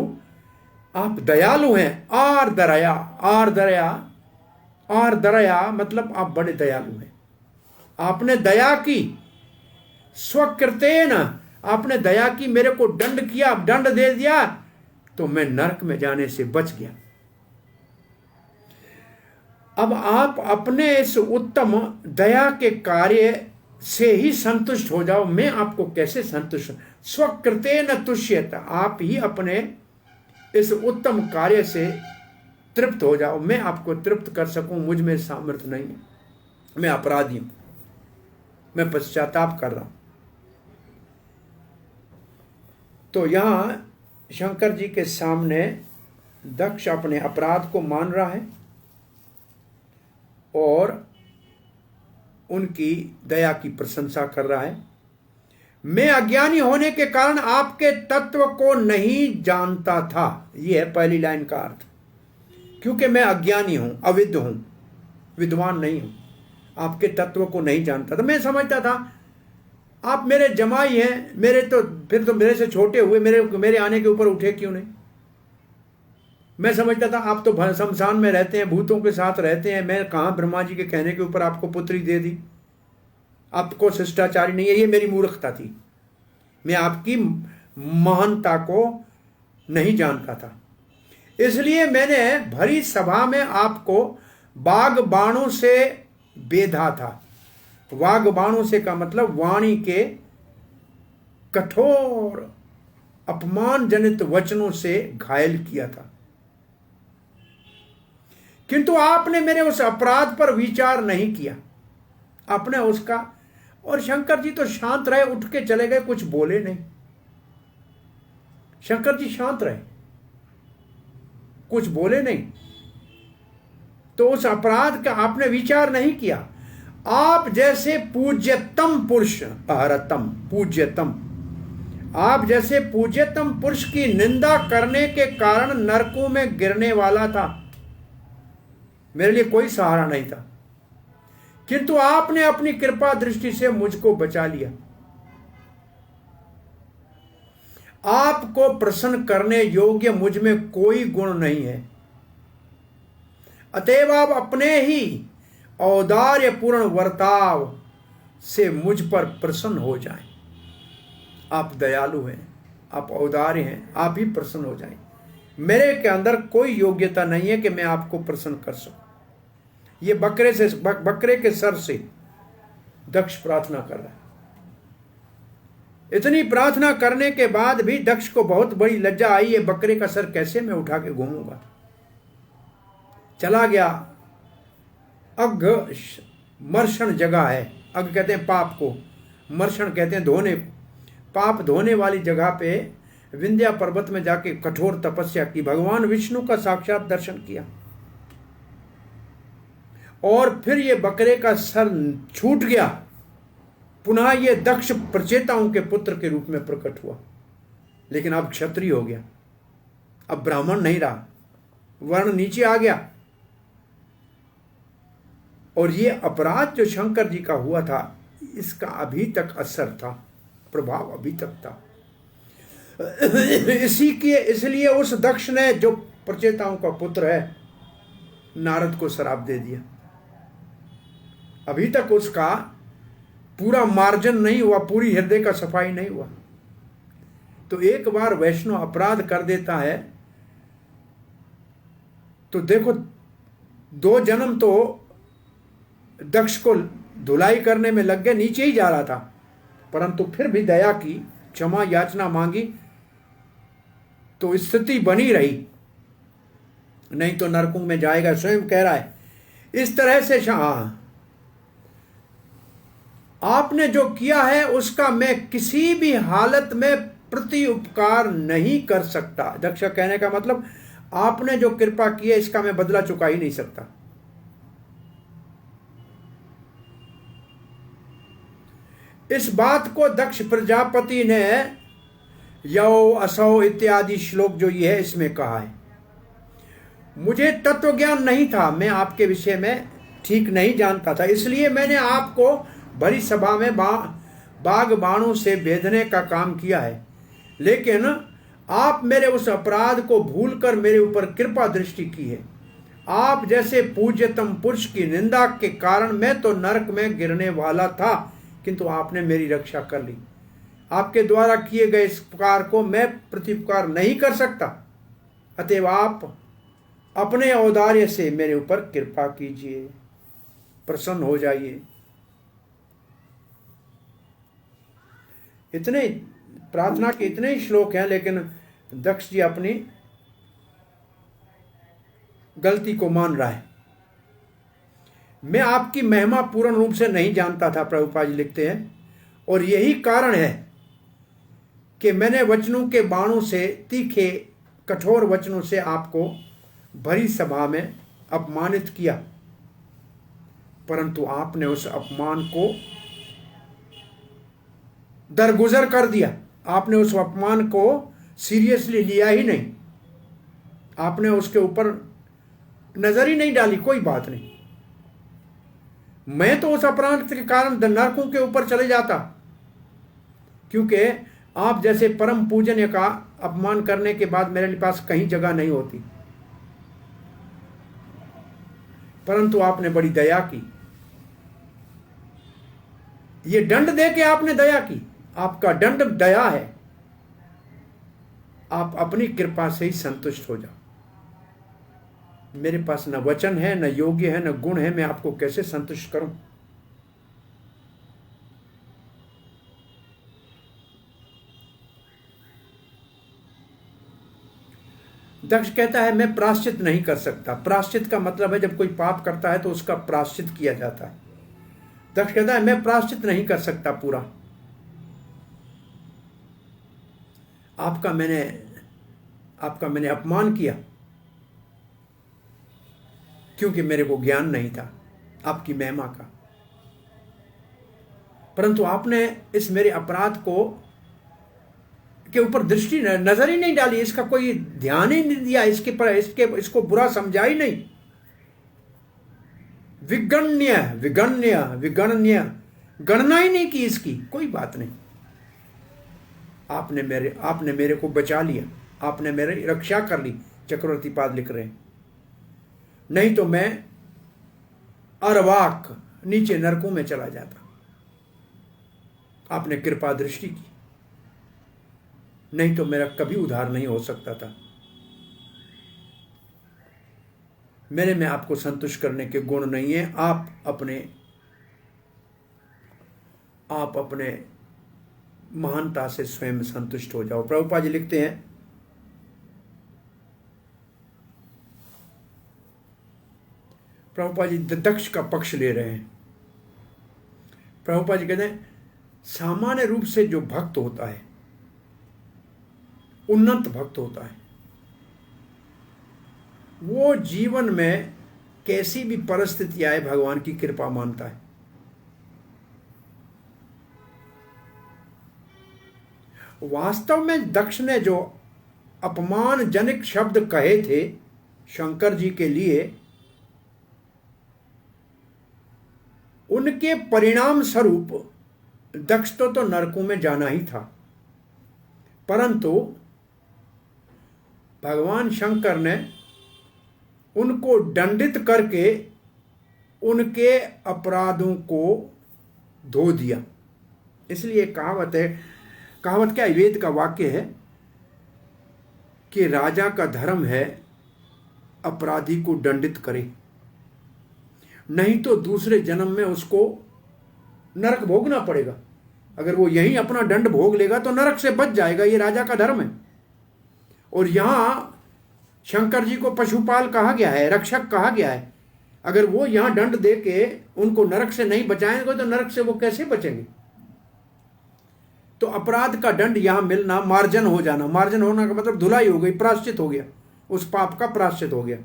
आप दयालु हैं। आर्दरया, आर्दरया, आर्दरया मतलब आप बड़े दयालु हैं, आपने दया की, स्वकृतेन आपने दया की, मेरे को दंड किया, दंड दे दिया तो मैं नरक में जाने से बच गया। अब आप अपने इस उत्तम दया के कार्य से ही संतुष्ट हो जाओ, मैं आपको कैसे संतुष्ट, स्वकृतेन तुष्यत, आप ही अपने इस उत्तम कार्य से तृप्त हो जाओ, मैं आपको तृप्त कर सकूं, मुझ में सामर्थ्य नहीं है, मैं अपराधी हूं, मैं पश्चाताप कर रहा हूं। तो यहां शंकर जी के सामने दक्ष अपने अपराध को मान रहा है और उनकी दया की प्रशंसा कर रहा है। मैं अज्ञानी होने के कारण आपके तत्व को नहीं जानता था, यह है पहली लाइन का अर्थ, क्योंकि मैं अज्ञानी हूं, अविद्ध हूं, विद्वान नहीं हूं, आपके तत्व को नहीं जानता था। मैं समझता था आप मेरे जमाई हैं, मेरे तो फिर तो मेरे से छोटे हुए, मेरे आने के ऊपर उठे क्यों नहीं। मैं समझता था आप तो शमशान में रहते हैं, भूतों के साथ रहते हैं, मैं कहाँ ब्रह्मा जी के कहने के ऊपर आपको पुत्री दे दी, आपको शिष्टाचारी नहीं है, ये मेरी मूर्खता थी, मैं आपकी महानता को नहीं जानता था। इसलिए मैंने भरी सभा में आपको बाग बाणों से बेधा था। वाग बाणों से का मतलब वाणी के कठोर अपमानजनित वचनों से घायल किया था, किंतु आपने मेरे उस अपराध पर विचार नहीं किया, आपने उसका। और शंकर जी तो शांत रहे, उठ के चले गए, कुछ बोले नहीं। शंकर जी शांत रहे, कुछ बोले नहीं, तो उस अपराध का आपने विचार नहीं किया। आप जैसे पूज्यतम पुरुष, अहरतम पूज्यतम, आप जैसे पूज्यतम पुरुष की निंदा करने के कारण नरकों में गिरने वाला था, मेरे लिए कोई सहारा नहीं था, किंतु आपने अपनी कृपा दृष्टि से मुझको बचा लिया। आपको प्रसन्न करने योग्य मुझ में कोई गुण नहीं है, अतएव आप अपने ही औदार्य पूर्ण वर्ताव से मुझ पर प्रसन्न हो जाएं। आप दयालु हैं, आप औदार्य हैं, आप ही प्रसन्न हो जाएं। मेरे के अंदर कोई योग्यता नहीं है कि मैं आपको प्रसन्न कर सकूं। ये बकरे के सर से दक्ष प्रार्थना कर रहा है। इतनी प्रार्थना करने के बाद भी दक्ष को बहुत बड़ी लज्जा आई, ये बकरे का सर कैसे मैं उठा के घूमूंगा। चला गया, अघ मर्षण जगह है, अघ कहते हैं पाप को, मर्षण कहते हैं धोने को, पाप धोने वाली जगह पे विंध्या पर्वत में जाके कठोर तपस्या की, भगवान विष्णु का साक्षात दर्शन किया, और फिर ये बकरे का सर छूट गया। पुनः ये दक्ष प्रचेताओं के पुत्र के रूप में प्रकट हुआ, लेकिन अब क्षत्रिय हो गया, अब ब्राह्मण नहीं रहा, वर्ण नीचे आ गया। और ये अपराध जो शंकर जी का हुआ था, इसका अभी तक असर था, प्रभाव अभी तक था। इसलिए उस दक्ष ने, जो प्रचेताओं का पुत्र है, नारद को श्राप दे दिया। अभी तक उसका पूरा मार्जन नहीं हुआ, पूरी हृदय का सफाई नहीं हुआ। तो एक बार वैष्णव अपराध कर देता है तो देखो, 2 जन्म तो दक्ष को धुलाई करने में लग गए, नीचे ही जा रहा था, परंतु फिर भी दया की, क्षमा याचना मांगी, तो स्थिति बनी रही, नहीं तो नरकों में जाएगा, स्वयं कह रहा है। इस तरह से आपने जो किया है उसका मैं किसी भी हालत में प्रति उपकार नहीं कर सकता। दक्ष कहने का मतलब, आपने जो कृपा की है इसका मैं बदला चुका ही नहीं सकता। इस बात को दक्ष प्रजापति ने यौ असौ इत्यादि श्लोक जो ये है इसमें कहा है। मुझे तत्व ज्ञान नहीं था, मैं आपके विषय में ठीक नहीं जानता था, इसलिए मैंने आपको भरी सभा में बाग बाणों से भेदने का काम किया है। लेकिन आप मेरे उस अपराध को भूलकर मेरे ऊपर कृपा दृष्टि की है। आप जैसे पूज्यतम पुरुष की निंदा के कारण मैं तो नरक में गिरने वाला था, किंतु आपने मेरी रक्षा कर ली। आपके द्वारा किए गए इस उपकार को मैं प्रत्युपकार नहीं कर सकता, अतएव आप अपने औदार्य से मेरे ऊपर कृपा कीजिए, प्रसन्न हो जाइए। इतने प्रार्थना के इतने ही श्लोक हैं, लेकिन दक्ष जी अपनी गलती को मान रहा है। मैं आपकी महिमा पूर्ण रूप से नहीं जानता था, प्रभुपाद जी लिखते हैं, और यही कारण है कि मैंने वचनों के बाणों से, तीखे कठोर वचनों से आपको भरी सभा में अपमानित किया, परंतु आपने उस अपमान को दरगुजर कर दिया। आपने उस अपमान को सीरियसली लिया ही नहीं, आपने उसके ऊपर नजर ही नहीं डाली, कोई बात नहीं। मैं तो उस अपराध के कारण नरकों के ऊपर चले जाता, क्योंकि आप जैसे परम पूजनीय का अपमान करने के बाद मेरे पास कहीं जगह नहीं होती, परंतु आपने बड़ी दया की। ये दंड दे के आपने दया की, आपका दंड दया है। आप अपनी कृपा से ही संतुष्ट हो जाओ। मेरे पास न वचन है, न योग्य है, न गुण है, मैं आपको कैसे संतुष्ट करूं। दक्ष कहता है मैं प्रायश्चित नहीं कर सकता। प्रायश्चित का मतलब है जब कोई पाप करता है तो उसका प्रायश्चित किया जाता है। दक्ष कहता है मैं प्रायश्चित नहीं कर सकता पूरा। आपका मैंने अपमान किया क्योंकि मेरे को ज्ञान नहीं था आपकी महिमा का, परंतु आपने इस मेरे अपराध को के ऊपर दृष्टि नजर ही नहीं डाली, इसका कोई ध्यान ही नहीं दिया, इसको बुरा समझा ही नहीं, विगण्य गणना ही नहीं की इसकी, कोई बात नहीं। आपने मेरे को बचा लिया, आपने मेरी रक्षा कर ली। चक्रवर्ती पाद लिख रहे हैं, नहीं तो मैं अरवाक नीचे नरकों में चला जाता। आपने कृपा दृष्टि की, नहीं तो मेरा कभी उद्धार नहीं हो सकता था। मेरे में आपको संतुष्ट करने के गुण नहीं है। आप अपने महानता से स्वयं संतुष्ट हो जाओ। प्रभुपाद जी लिखते हैं, प्रभुपाद जी दक्ष का पक्ष ले रहे हैं। प्रभुपाद जी कहते हैं सामान्य रूप से जो भक्त होता है उन्नत भक्त होता है। वो जीवन में कैसी भी परिस्थिति आए भगवान की कृपा मानता है। वास्तव में दक्ष ने जो अपमानजनक शब्द कहे थे शंकर जी के लिए, उनके परिणाम स्वरूप दक्ष तो नरकों में जाना ही था, परंतु भगवान शंकर ने उनको दंडित करके उनके अपराधों को धो दिया। इसलिए कहावत है, कहावत क्या, वेद का वाक्य है कि राजा का धर्म है अपराधी को दंडित करे, नहीं तो दूसरे जन्म में उसको नरक भोगना पड़ेगा। अगर वो यहीं अपना दंड भोग लेगा तो नरक से बच जाएगा, ये राजा का धर्म है। और यहां शंकर जी को पशुपाल कहा गया है, रक्षक कहा गया है। अगर वो यहां दंड दे के उनको नरक से नहीं बचाएंगे तो नरक से वो कैसे बचेंगे? तो अपराध का दंड यहां मिलना मार्जन हो जाना, मार्जन होना का मतलब धुलाई हो गई, प्रायश्चित हो गया, उस पाप का प्रायश्चित हो गया।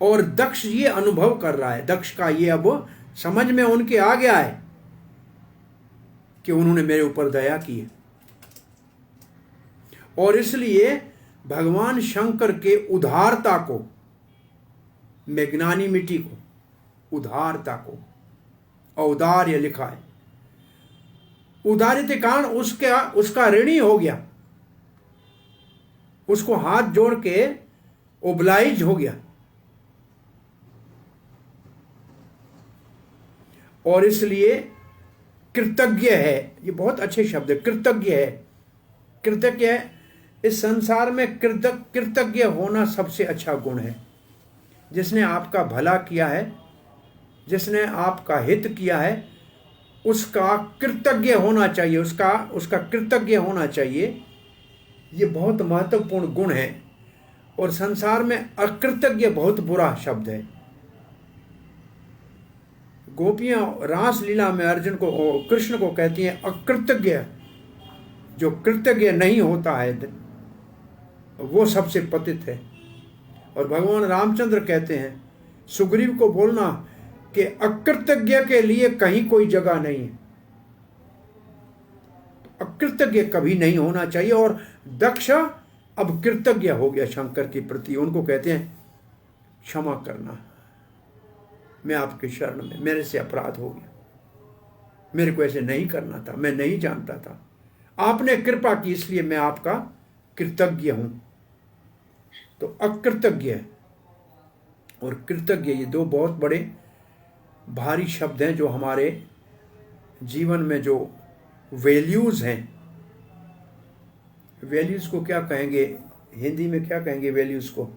और दक्ष ये अनुभव कर रहा है, दक्ष का ये अब समझ में उनके आ गया है कि उन्होंने मेरे ऊपर दया की है। और इसलिए भगवान शंकर के उदारता को, मैग्नानिमिटी को, उदारता को, औदार्य लिखा है, उदारित कारण उसका ऋणी हो गया, उसको हाथ जोड़ के ओब्लाइज हो गया। और इसलिए कृतज्ञ है, ये बहुत अच्छे शब्द है, कृतज्ञ है। कृतज्ञ है, इस संसार में कृतज्ञ होना सबसे अच्छा गुण है। जिसने आपका भला किया है, जिसने आपका हित किया है, उसका कृतज्ञ होना चाहिए, उसका कृतज्ञ होना चाहिए। ये बहुत महत्वपूर्ण गुण है। और संसार में अकृतज्ञ बहुत बुरा शब्द है। गोपियां रास लीला में अर्जुन को, कृष्ण को कहती हैं अकृतज्ञ। जो कृतज्ञ नहीं होता है वो सबसे पतित है। और भगवान रामचंद्र कहते हैं सुग्रीव को बोलना कि अकृतज्ञ के लिए कहीं कोई जगह नहीं है। तो अकृतज्ञ कभी नहीं होना चाहिए। और दक्ष अब कृतज्ञ हो गया शंकर के प्रति। उनको कहते हैं क्षमा करना, मैं आपके शरण में, मेरे से अपराध हो गया, मेरे को ऐसे नहीं करना था, मैं नहीं जानता था, आपने कृपा की इसलिए मैं आपका कृतज्ञ हूं। तो अकृतज्ञ और कृतज्ञ ये दो बहुत बड़े भारी शब्द हैं जो हमारे जीवन में जो वैल्यूज हैं। वैल्यूज को क्या कहेंगे हिंदी में, क्या कहेंगे वैल्यूज को?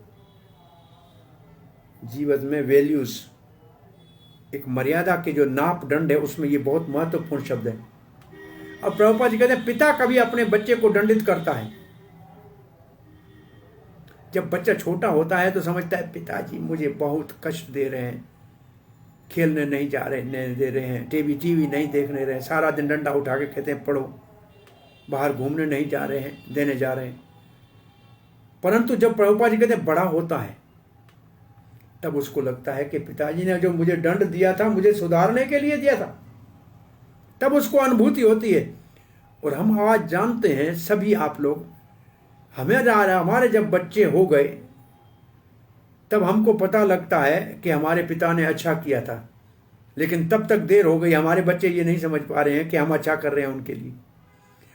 जीवन में वैल्यूज एक मर्यादा के जो नाप दंड है, उसमें ये बहुत महत्वपूर्ण शब्द है। अब प्रभुपाद जी कहते हैं पिता कभी अपने बच्चे को दंडित करता है। जब बच्चा छोटा होता है तो समझता है पिताजी मुझे बहुत कष्ट दे रहे हैं, खेलने नहीं जा रहे, नहीं दे रहे हैं, टीवी नहीं देखने रहे, सारा दिन डंडा उठा के कहते हैं पढ़ो, बाहर घूमने नहीं जा रहे हैं, देने जा रहे हैं। परंतु जब प्रभुपाद जी कहते हैं बड़ा होता है तब उसको लगता है कि पिताजी ने जो मुझे दंड दिया था मुझे सुधारने के लिए दिया था, तब उसको अनुभूति होती है। और हम आज जानते हैं सभी आप लोग, हमारे जब बच्चे हो गए तब हमको पता लगता है कि हमारे पिता ने अच्छा किया था, लेकिन तब तक देर हो गई। हमारे बच्चे ये नहीं समझ पा रहे हैं कि हम अच्छा कर रहे हैं उनके लिए।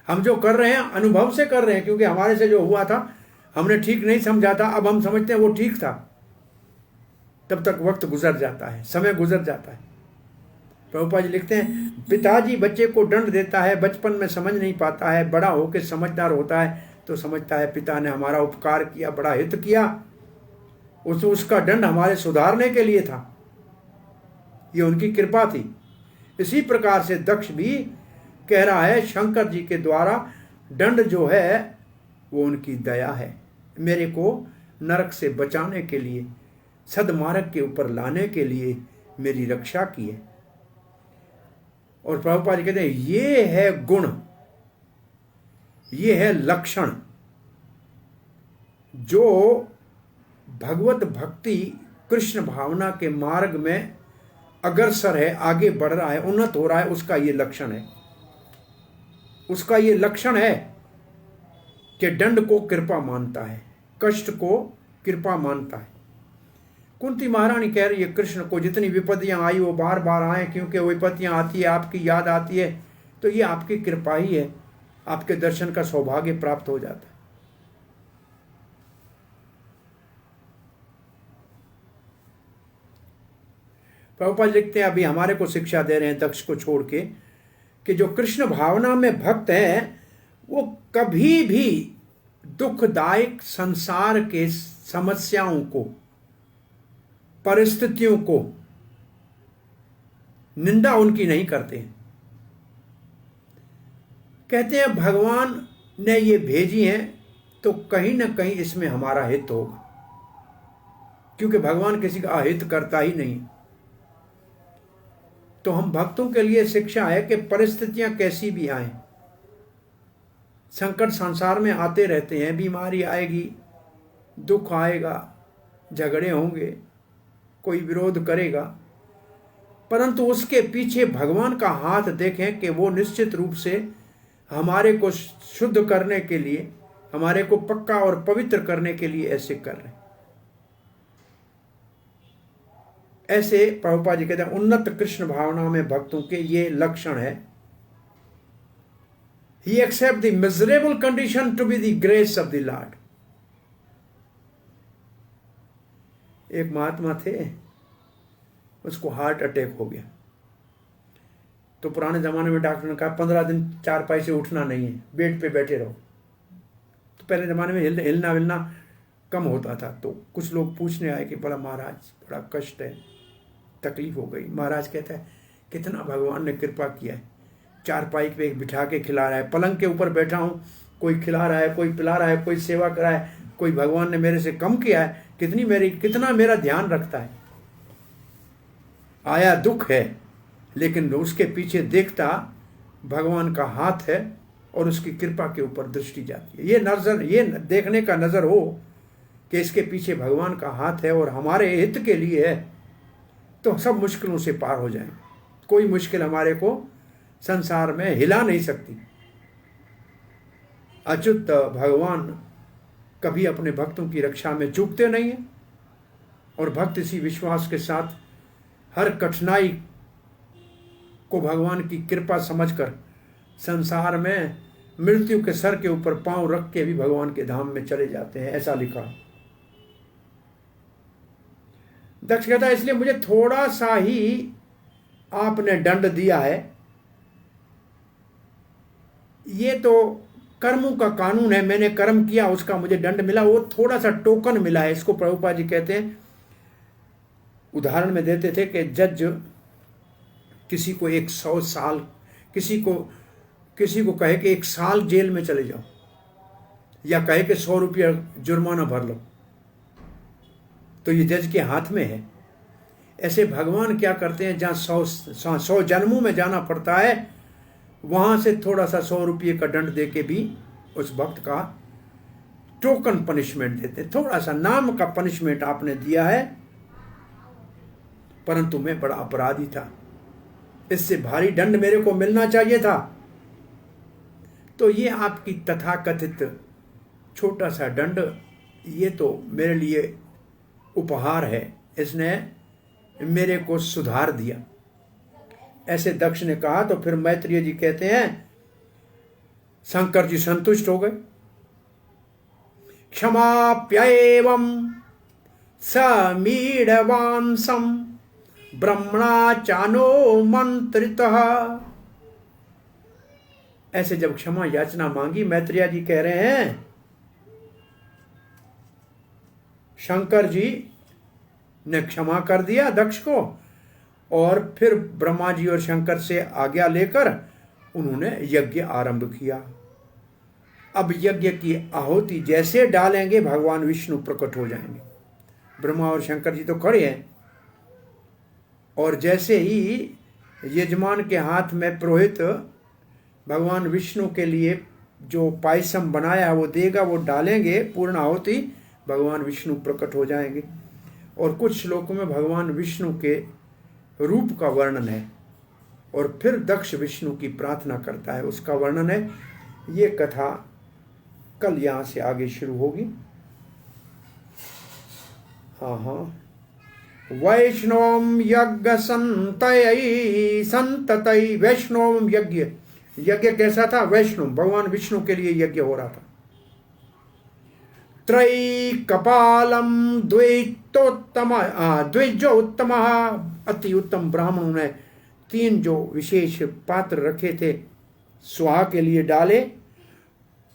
हम जो कर रहे हैं अनुभव से कर रहे हैं, क्योंकि हमारे से जो हुआ था हमने ठीक नहीं समझा था, अब हम समझते हैं वो ठीक था। तब तक वक्त गुजर जाता है, समय गुजर जाता है। प्रभुपाद जी लिखते हैं पिताजी बच्चे को दंड देता है, बचपन में समझ नहीं पाता है, बड़ा होकर समझदार होता है तो समझता है पिता ने हमारा उपकार किया, बड़ा हित किया, उसका दंड हमारे सुधारने के लिए था, ये उनकी कृपा थी। इसी प्रकार से दक्ष भी कह रहा है शंकर जी के द्वारा दंड जो है वो उनकी दया है, मेरे को नरक से बचाने के लिए, सदमार्ग के ऊपर लाने के लिए मेरी रक्षा की है। और प्रभुपाद जी कहते हैं ये है गुण, ये है लक्षण जो भगवत भक्ति कृष्ण भावना के मार्ग में अग्रसर है, आगे बढ़ रहा है, उन्नत हो रहा है, उसका ये लक्षण है। उसका ये लक्षण है कि दंड को कृपा मानता है, कष्ट को कृपा मानता है। कुंती महारानी कह रही है कृष्ण को जितनी विपत्तियां आई वो बार बार आए, क्योंकि विपत्तियां आती है आपकी याद आती है, तो ये आपकी कृपा ही है, आपके दर्शन का सौभाग्य प्राप्त हो जाता है। प्रभुपाद लिखते हैं, अभी हमारे को शिक्षा दे रहे हैं दक्ष को छोड़ के, कि जो कृष्ण भावना में भक्त हैं वो कभी भी दुखदायक संसार के समस्याओं को, परिस्थितियों को निंदा उनकी नहीं करते हैं। कहते हैं भगवान ने ये भेजी हैं तो कहीं ना कहीं इसमें हमारा हित होगा, क्योंकि भगवान किसी का अहित करता ही नहीं। तो हम भक्तों के लिए शिक्षा है कि परिस्थितियां कैसी भी आए, संकट संसार में आते रहते हैं, बीमारी आएगी, दुख आएगा, झगड़े होंगे, कोई विरोध करेगा, परंतु उसके पीछे भगवान का हाथ देखें कि वो निश्चित रूप से हमारे को शुद्ध करने के लिए, हमारे को पक्का और पवित्र करने के लिए ऐसे कर रहे हैं। ऐसे प्रभुपाद जी कहते हैं उन्नत कृष्ण भावना में भक्तों के ये लक्षण है। He accept the miserable condition to be the grace of the Lord. एक महात्मा थे, उसको हार्ट अटैक हो गया, तो पुराने जमाने में डॉक्टर ने कहा 15 दिन चारपाई से उठना नहीं है, बेड पे बैठे रहो। तो पहले जमाने में हिलना विलना कम होता था। तो कुछ लोग पूछने आए कि बड़ा महाराज बड़ा कष्ट है, तकलीफ हो गई। महाराज कहता है कितना भगवान ने कृपा किया है, चारपाई पे बिठा के खिला रहा है, पलंग के ऊपर बैठा हूँ, कोई खिला रहा है, कोई पिला रहा है, कोई सेवा करा है, कोई भगवान ने मेरे से कम किया है, कितना मेरा ध्यान रखता है। आया दुख है, लेकिन उसके पीछे देखता भगवान का हाथ है और उसकी कृपा के ऊपर दृष्टि जाती है। ये देखने का नजर हो कि इसके पीछे भगवान का हाथ है और हमारे हित के लिए है, तो सब मुश्किलों से पार हो जाएं। कोई मुश्किल हमारे को संसार में हिला नहीं सकती। अच्युत भगवान कभी अपने भक्तों की रक्षा में चूकते नहीं है, और भक्त इसी विश्वास के साथ हर कठिनाई को भगवान की कृपा समझकर संसार में मृत्यु के सर के ऊपर पांव रख के भी भगवान के धाम में चले जाते हैं, ऐसा लिखा। दक्ष कहता है इसलिए मुझे थोड़ा सा ही आपने दंड दिया है, ये तो कर्मों का कानून है, मैंने कर्म किया उसका मुझे दंड मिला, वो थोड़ा सा टोकन मिला है। इसको प्रभुपाद जी कहते हैं, उदाहरण में देते थे कि जज किसी को 100 साल, किसी को कहे कि 1 साल जेल में चले जाओ, या कहे कि 100 रुपया जुर्माना भर लो, तो ये जज के हाथ में है। ऐसे भगवान क्या करते हैं, जहाँ 100 जन्मों में जाना पड़ता है, वहां से थोड़ा सा 100 रुपये का दंड दे के भी उस भक्त का टोकन पनिशमेंट देते, थोड़ा सा नाम का पनिशमेंट आपने दिया है, परंतु मैं बड़ा अपराधी था, इससे भारी दंड मेरे को मिलना चाहिए था। तो ये आपकी तथाकथित छोटा सा दंड, ये तो मेरे लिए उपहार है, इसने मेरे को सुधार दिया। ऐसे दक्ष ने कहा। तो फिर मैत्रेय जी कहते हैं शंकर जी संतुष्ट हो गए। क्षमाप्येवं समीढवांसं ब्रह्मणा चानो मंत्रितः। ऐसे जब क्षमा याचना मांगी, मैत्रेय जी कह रहे हैं शंकर जी ने क्षमा कर दिया दक्ष को, और फिर ब्रह्मा जी और शंकर से आज्ञा लेकर उन्होंने यज्ञ आरंभ किया। अब यज्ञ की आहुति जैसे डालेंगे भगवान विष्णु प्रकट हो जाएंगे। ब्रह्मा और शंकर जी तो खड़े हैं, और जैसे ही यजमान के हाथ में पुरोहित भगवान विष्णु के लिए जो पायसम बनाया वो देगा, वो डालेंगे, पूर्ण आहुति, भगवान विष्णु प्रकट हो जाएंगे। और कुछ श्लोकों में भगवान विष्णु के रूप का वर्णन है, और फिर दक्ष विष्णु की प्रार्थना करता है, उसका वर्णन है। ये कथा कल यहाँ से आगे शुरू होगी। हाँ, वैष्णव यज्ञ संततई वैष्णव यज्ञ। यज्ञ कैसा था? वैष्णव, भगवान विष्णु के लिए यज्ञ हो रहा था। त्रय कपालम द्वैतोत्तम, द्विजो उत्तम, अति उत्तम ब्राह्मणों ने 3 जो विशेष पात्र रखे थे स्वाहा के लिए डाले।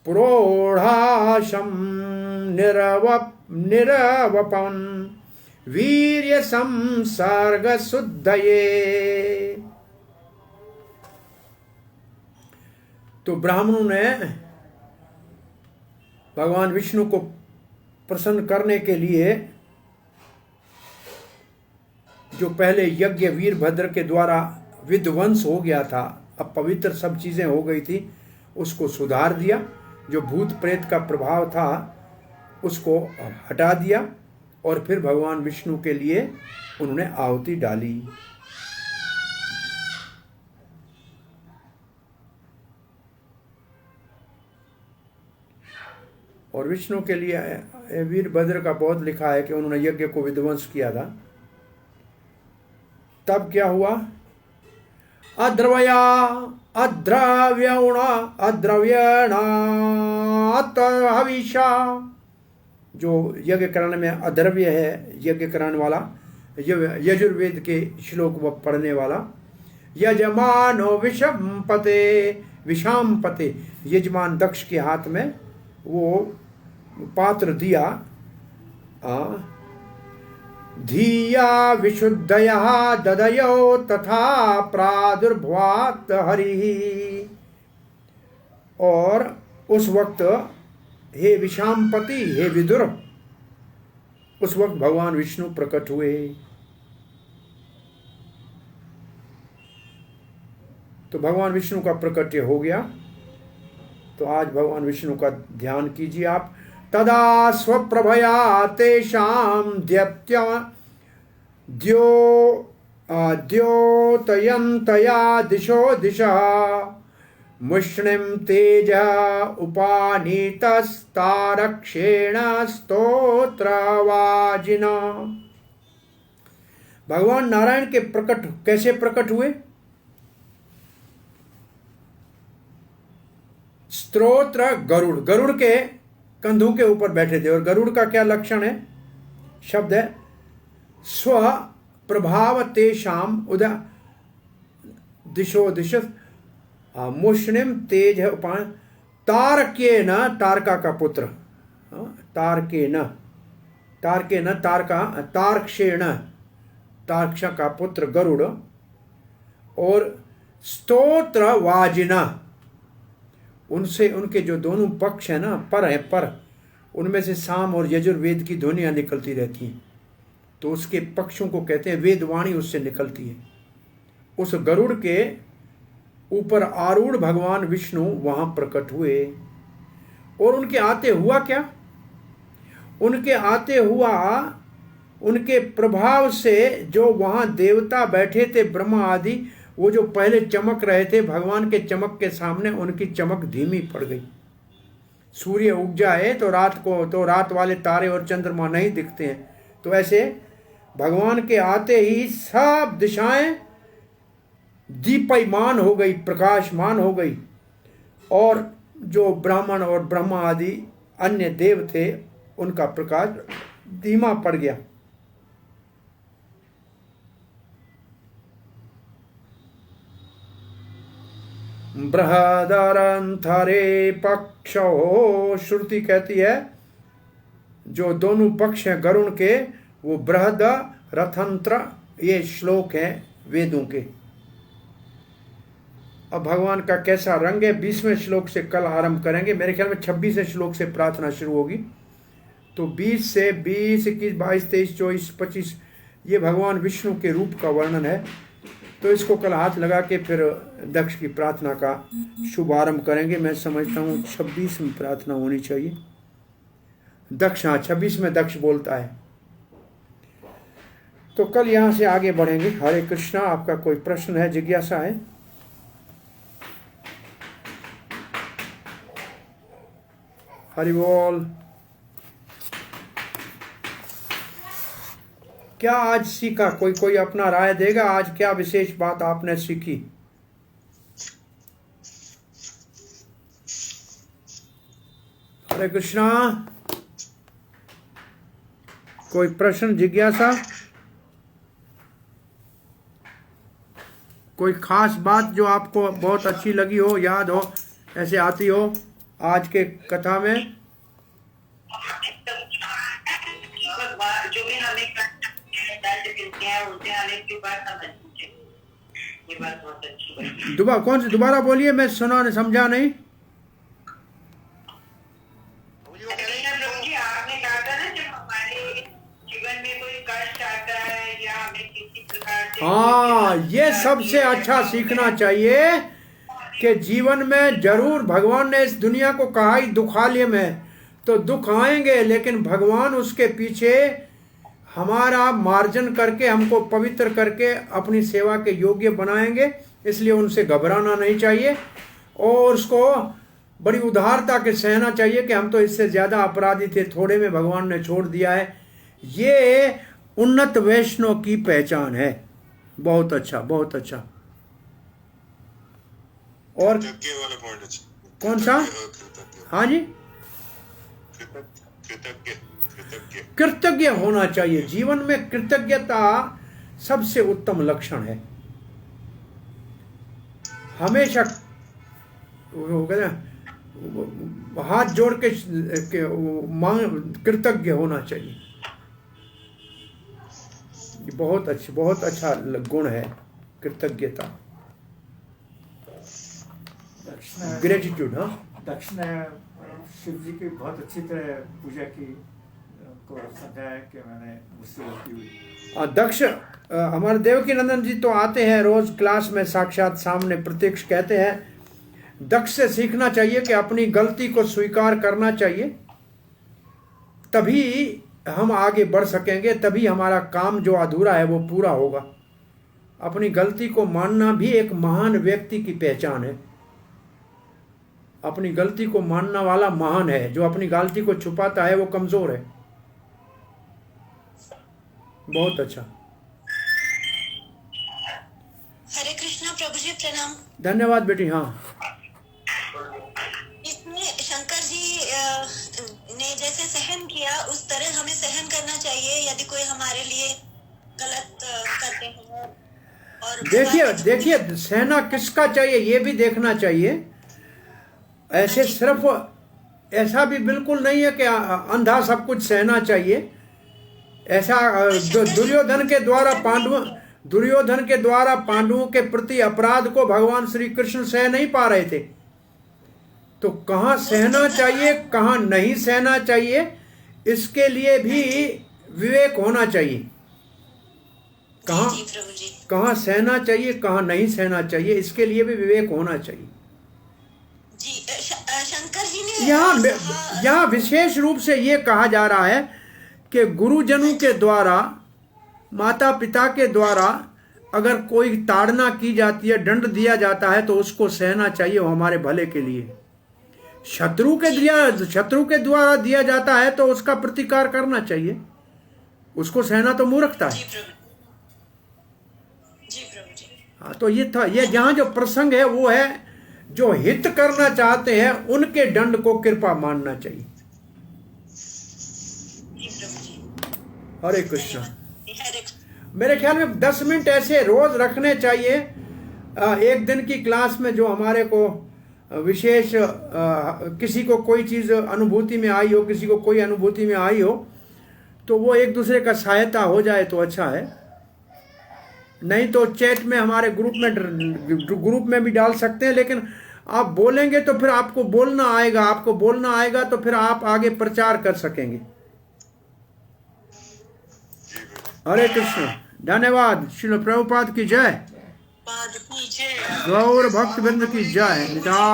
प्रोढ़ाशम निरवपन वीर्य संसर्ग शुद्धये। तो ब्राह्मणों ने भगवान विष्णु को प्रसन्न करने के लिए जो पहले यज्ञ वीरभद्र के द्वारा विध्वंस हो गया था, अब पवित्र सब चीजें हो गई थी, उसको सुधार दिया। जो भूत प्रेत का प्रभाव था उसको हटा दिया, और फिर भगवान विष्णु के लिए उन्होंने आहुति डाली। और विष्णु के लिए वीरभद्र का बहुत लिखा है कि उन्होंने यज्ञ को विध्वंस किया था। तब क्या हुआ? अद्रव्यणात हविषा, जो यज्ञ कराने में अद्रव्य है, यज्ञ कराने वाला, यजुर्वेद के श्लोक व पढ़ने वाला। यजमानो विषामपते, यजमान दक्ष के हाथ में वो पात्र दिया। धिया विशुद्धया ददयो तथा प्रादुर्भवात् हरिः। और उस वक्त हे विषामपति, हे विदुर, उस वक्त भगवान विष्णु प्रकट हुए। तो भगवान विष्णु का प्रकट्य हो गया। तो आज भगवान विष्णु का ध्यान कीजिए आप। तदा स्वप्रभया तेषां द्योतयन्तया दिशो दिशः मुष्णिं तेज उपानीतस्तारक्षेण स्तोत्रवाजिना। भगवान नारायण के प्रकट कैसे प्रकट हुए? स्तोत्र गरुड़, गरुड़ के कंधों के ऊपर बैठे थे। और गरुड़ का क्या लक्षण है? शब्द है स्व प्रभाव तेषाम उदा दिशो दिश मुष्णिम तेज उपान तारके न, तारका का पुत्र, तारके न तारका, तारक्षेण तारक्षा का पुत्र गरुड़। और स्तोत्र वाजिना, उनसे उनके जो दोनों पक्ष है ना, पर है पर, उनमें से साम और यजुर्वेद की ध्वनियाँ निकलती रहती हैं, तो उसके पक्षों को कहते हैं वेदवाणी, उससे निकलती है। उस गरुड़ के ऊपर आरूढ़ भगवान विष्णु वहाँ प्रकट हुए। और उनके आते हुआ क्या? उनके आते हुआ उनके प्रभाव से जो वहाँ देवता बैठे थे, ब्रह्मा आदि, वो जो पहले चमक रहे थे, भगवान के चमक के सामने उनकी चमक धीमी पड़ गई। सूर्य उग जाए तो रात वाले तारे और चंद्रमा नहीं दिखते हैं, तो ऐसे भगवान के आते ही सब दिशाएं दीप्यमान हो गई, प्रकाशमान हो गई। और जो ब्राह्मण और ब्रह्मा आदि अन्य देव थे, उनका प्रकाश धीमा पड़ गया। बृहदरंथरे पक्षो, श्रुति कहती है जो दोनों पक्ष हैं गरुण के, वो बृहद रथंत्र, ये श्लोक हैं वेदों के। अब भगवान का कैसा रंग है, 20वें श्लोक से कल आरंभ करेंगे। मेरे ख्याल में 26वें श्लोक से प्रार्थना शुरू होगी। तो 20 से 20, 21, 22, 23, 24, 25 ये भगवान विष्णु के रूप का वर्णन है। तो इसको कल हाथ लगा के फिर दक्ष की प्रार्थना का शुभारंभ करेंगे। मैं समझता हूँ 26 में प्रार्थना होनी चाहिए। दक्ष, हाँ 26 में दक्ष बोलता है। तो कल यहाँ से आगे बढ़ेंगे। हरे कृष्णा। आपका कोई प्रश्न है, जिज्ञासा है? हरि बोल। क्या आज सीखा? कोई अपना राय देगा? आज क्या विशेष बात आपने सीखी? हरे कृष्णा। कोई प्रश्न, जिज्ञासा, कोई खास बात जो आपको बहुत अच्छी लगी हो, याद हो, ऐसे आती हो आज के कथा में? जो भी हमें दोबारा बोलिए, मैं सुना नहीं, समझा नहीं। आपने कहा था ना, जब हमारे जीवन में कोई कष्ट आता है या हमें किसी प्रकार से, हाँ, ये सबसे अच्छा सीखना चाहिए कि जीवन में जरूर भगवान ने इस दुनिया को कहा ही दुखालय में, तो दुख आएंगे, लेकिन भगवान उसके पीछे हमारा मार्जन करके, हमको पवित्र करके अपनी सेवा के योग्य बनाएंगे। इसलिए उनसे घबराना नहीं चाहिए और उसको बड़ी उदारता के सहना चाहिए कि हम तो इससे ज़्यादा अपराधी थे, थोड़े में भगवान ने छोड़ दिया है। ये उन्नत वैष्णव की पहचान है। बहुत अच्छा, बहुत अच्छा। और कौन सा? हाँ जी, कृतज्ञ होना चाहिए। जीवन में कृतज्ञता सबसे उत्तम लक्षण है। हमेशा वो कहते हैं, हाथ जोड़ के कृतज्ञ होना चाहिए। ये बहुत अच्छा गुण है कृतज्ञता, ग्रेटिट्यूड। हाँ, दक्ष ने शिव जी की बहुत अच्छी तरह पूजा की, उनको समझाया कि मैंने मुझसे गलती हुई। दक्ष, हमारे देवकी नंदन जी तो आते हैं रोज क्लास में, साक्षात सामने प्रत्यक्ष कहते हैं। दक्ष से सीखना चाहिए कि अपनी गलती को स्वीकार करना चाहिए, तभी हम आगे बढ़ सकेंगे, तभी हमारा काम जो अधूरा है वो पूरा होगा। अपनी गलती को मानना भी एक महान व्यक्ति की पहचान है। अपनी गलती को मानना वाला महान है, जो अपनी गलती को छुपाता है वो कमजोर है। बहुत अच्छा। हरे कृष्णा प्रभु जी, प्रणाम। धन्यवाद बेटी। हाँ, इसमें शंकर जी ने जैसे सहन किया उस तरह हमें सहन करना चाहिए यदि कोई हमारे लिए गलत करते हैं। और देखिए सहना किसका चाहिए ये भी देखना चाहिए। ऐसे सिर्फ ऐसा भी बिल्कुल नहीं है कि अंधा सब कुछ सहना चाहिए। ऐसा दुर्योधन के द्वारा पांडवों के प्रति अपराध को भगवान श्री कृष्ण सह नहीं पा रहे थे। तो कहाँ सहना चाहिए, कहाँ नहीं सहना चाहिए, इसके लिए भी विवेक होना चाहिए। कहाँ सहना चाहिए, कहाँ नहीं सहना चाहिए, इसके लिए भी विवेक होना चाहिए। शंकर जी ने यहाँ विशेष रूप से ये कहा जा रहा है कि गुरुजनों के द्वारा, माता पिता के द्वारा अगर कोई ताड़ना की जाती है, दंड दिया जाता है, तो उसको सहना चाहिए, वो हमारे भले के लिए। शत्रु के द्वारा दिया जाता है तो उसका प्रतिकार करना चाहिए, उसको सहना तो मूर्खता है। हाँ, तो ये था, ये जहाँ जो प्रसंग है वो है जो हित करना चाहते हैं उनके दंड को कृपा मानना चाहिए। हरे कृष्णा। मेरे ख्याल में 10 मिनट ऐसे रोज रखने चाहिए एक दिन की क्लास में, जो हमारे को विशेष किसी को कोई चीज़ अनुभूति में आई हो, किसी को कोई अनुभूति में आई हो, तो वो एक दूसरे का सहायता हो जाए तो अच्छा है। नहीं तो चैट में हमारे ग्रुप में भी डाल सकते हैं, लेकिन आप बोलेंगे तो फिर आपको बोलना आएगा, तो फिर आप आगे प्रचार कर सकेंगे। हरे कृष्ण। धन्यवाद। श्रील प्रभुपाद की जय। गौर भक्त वृंद की जय। निताय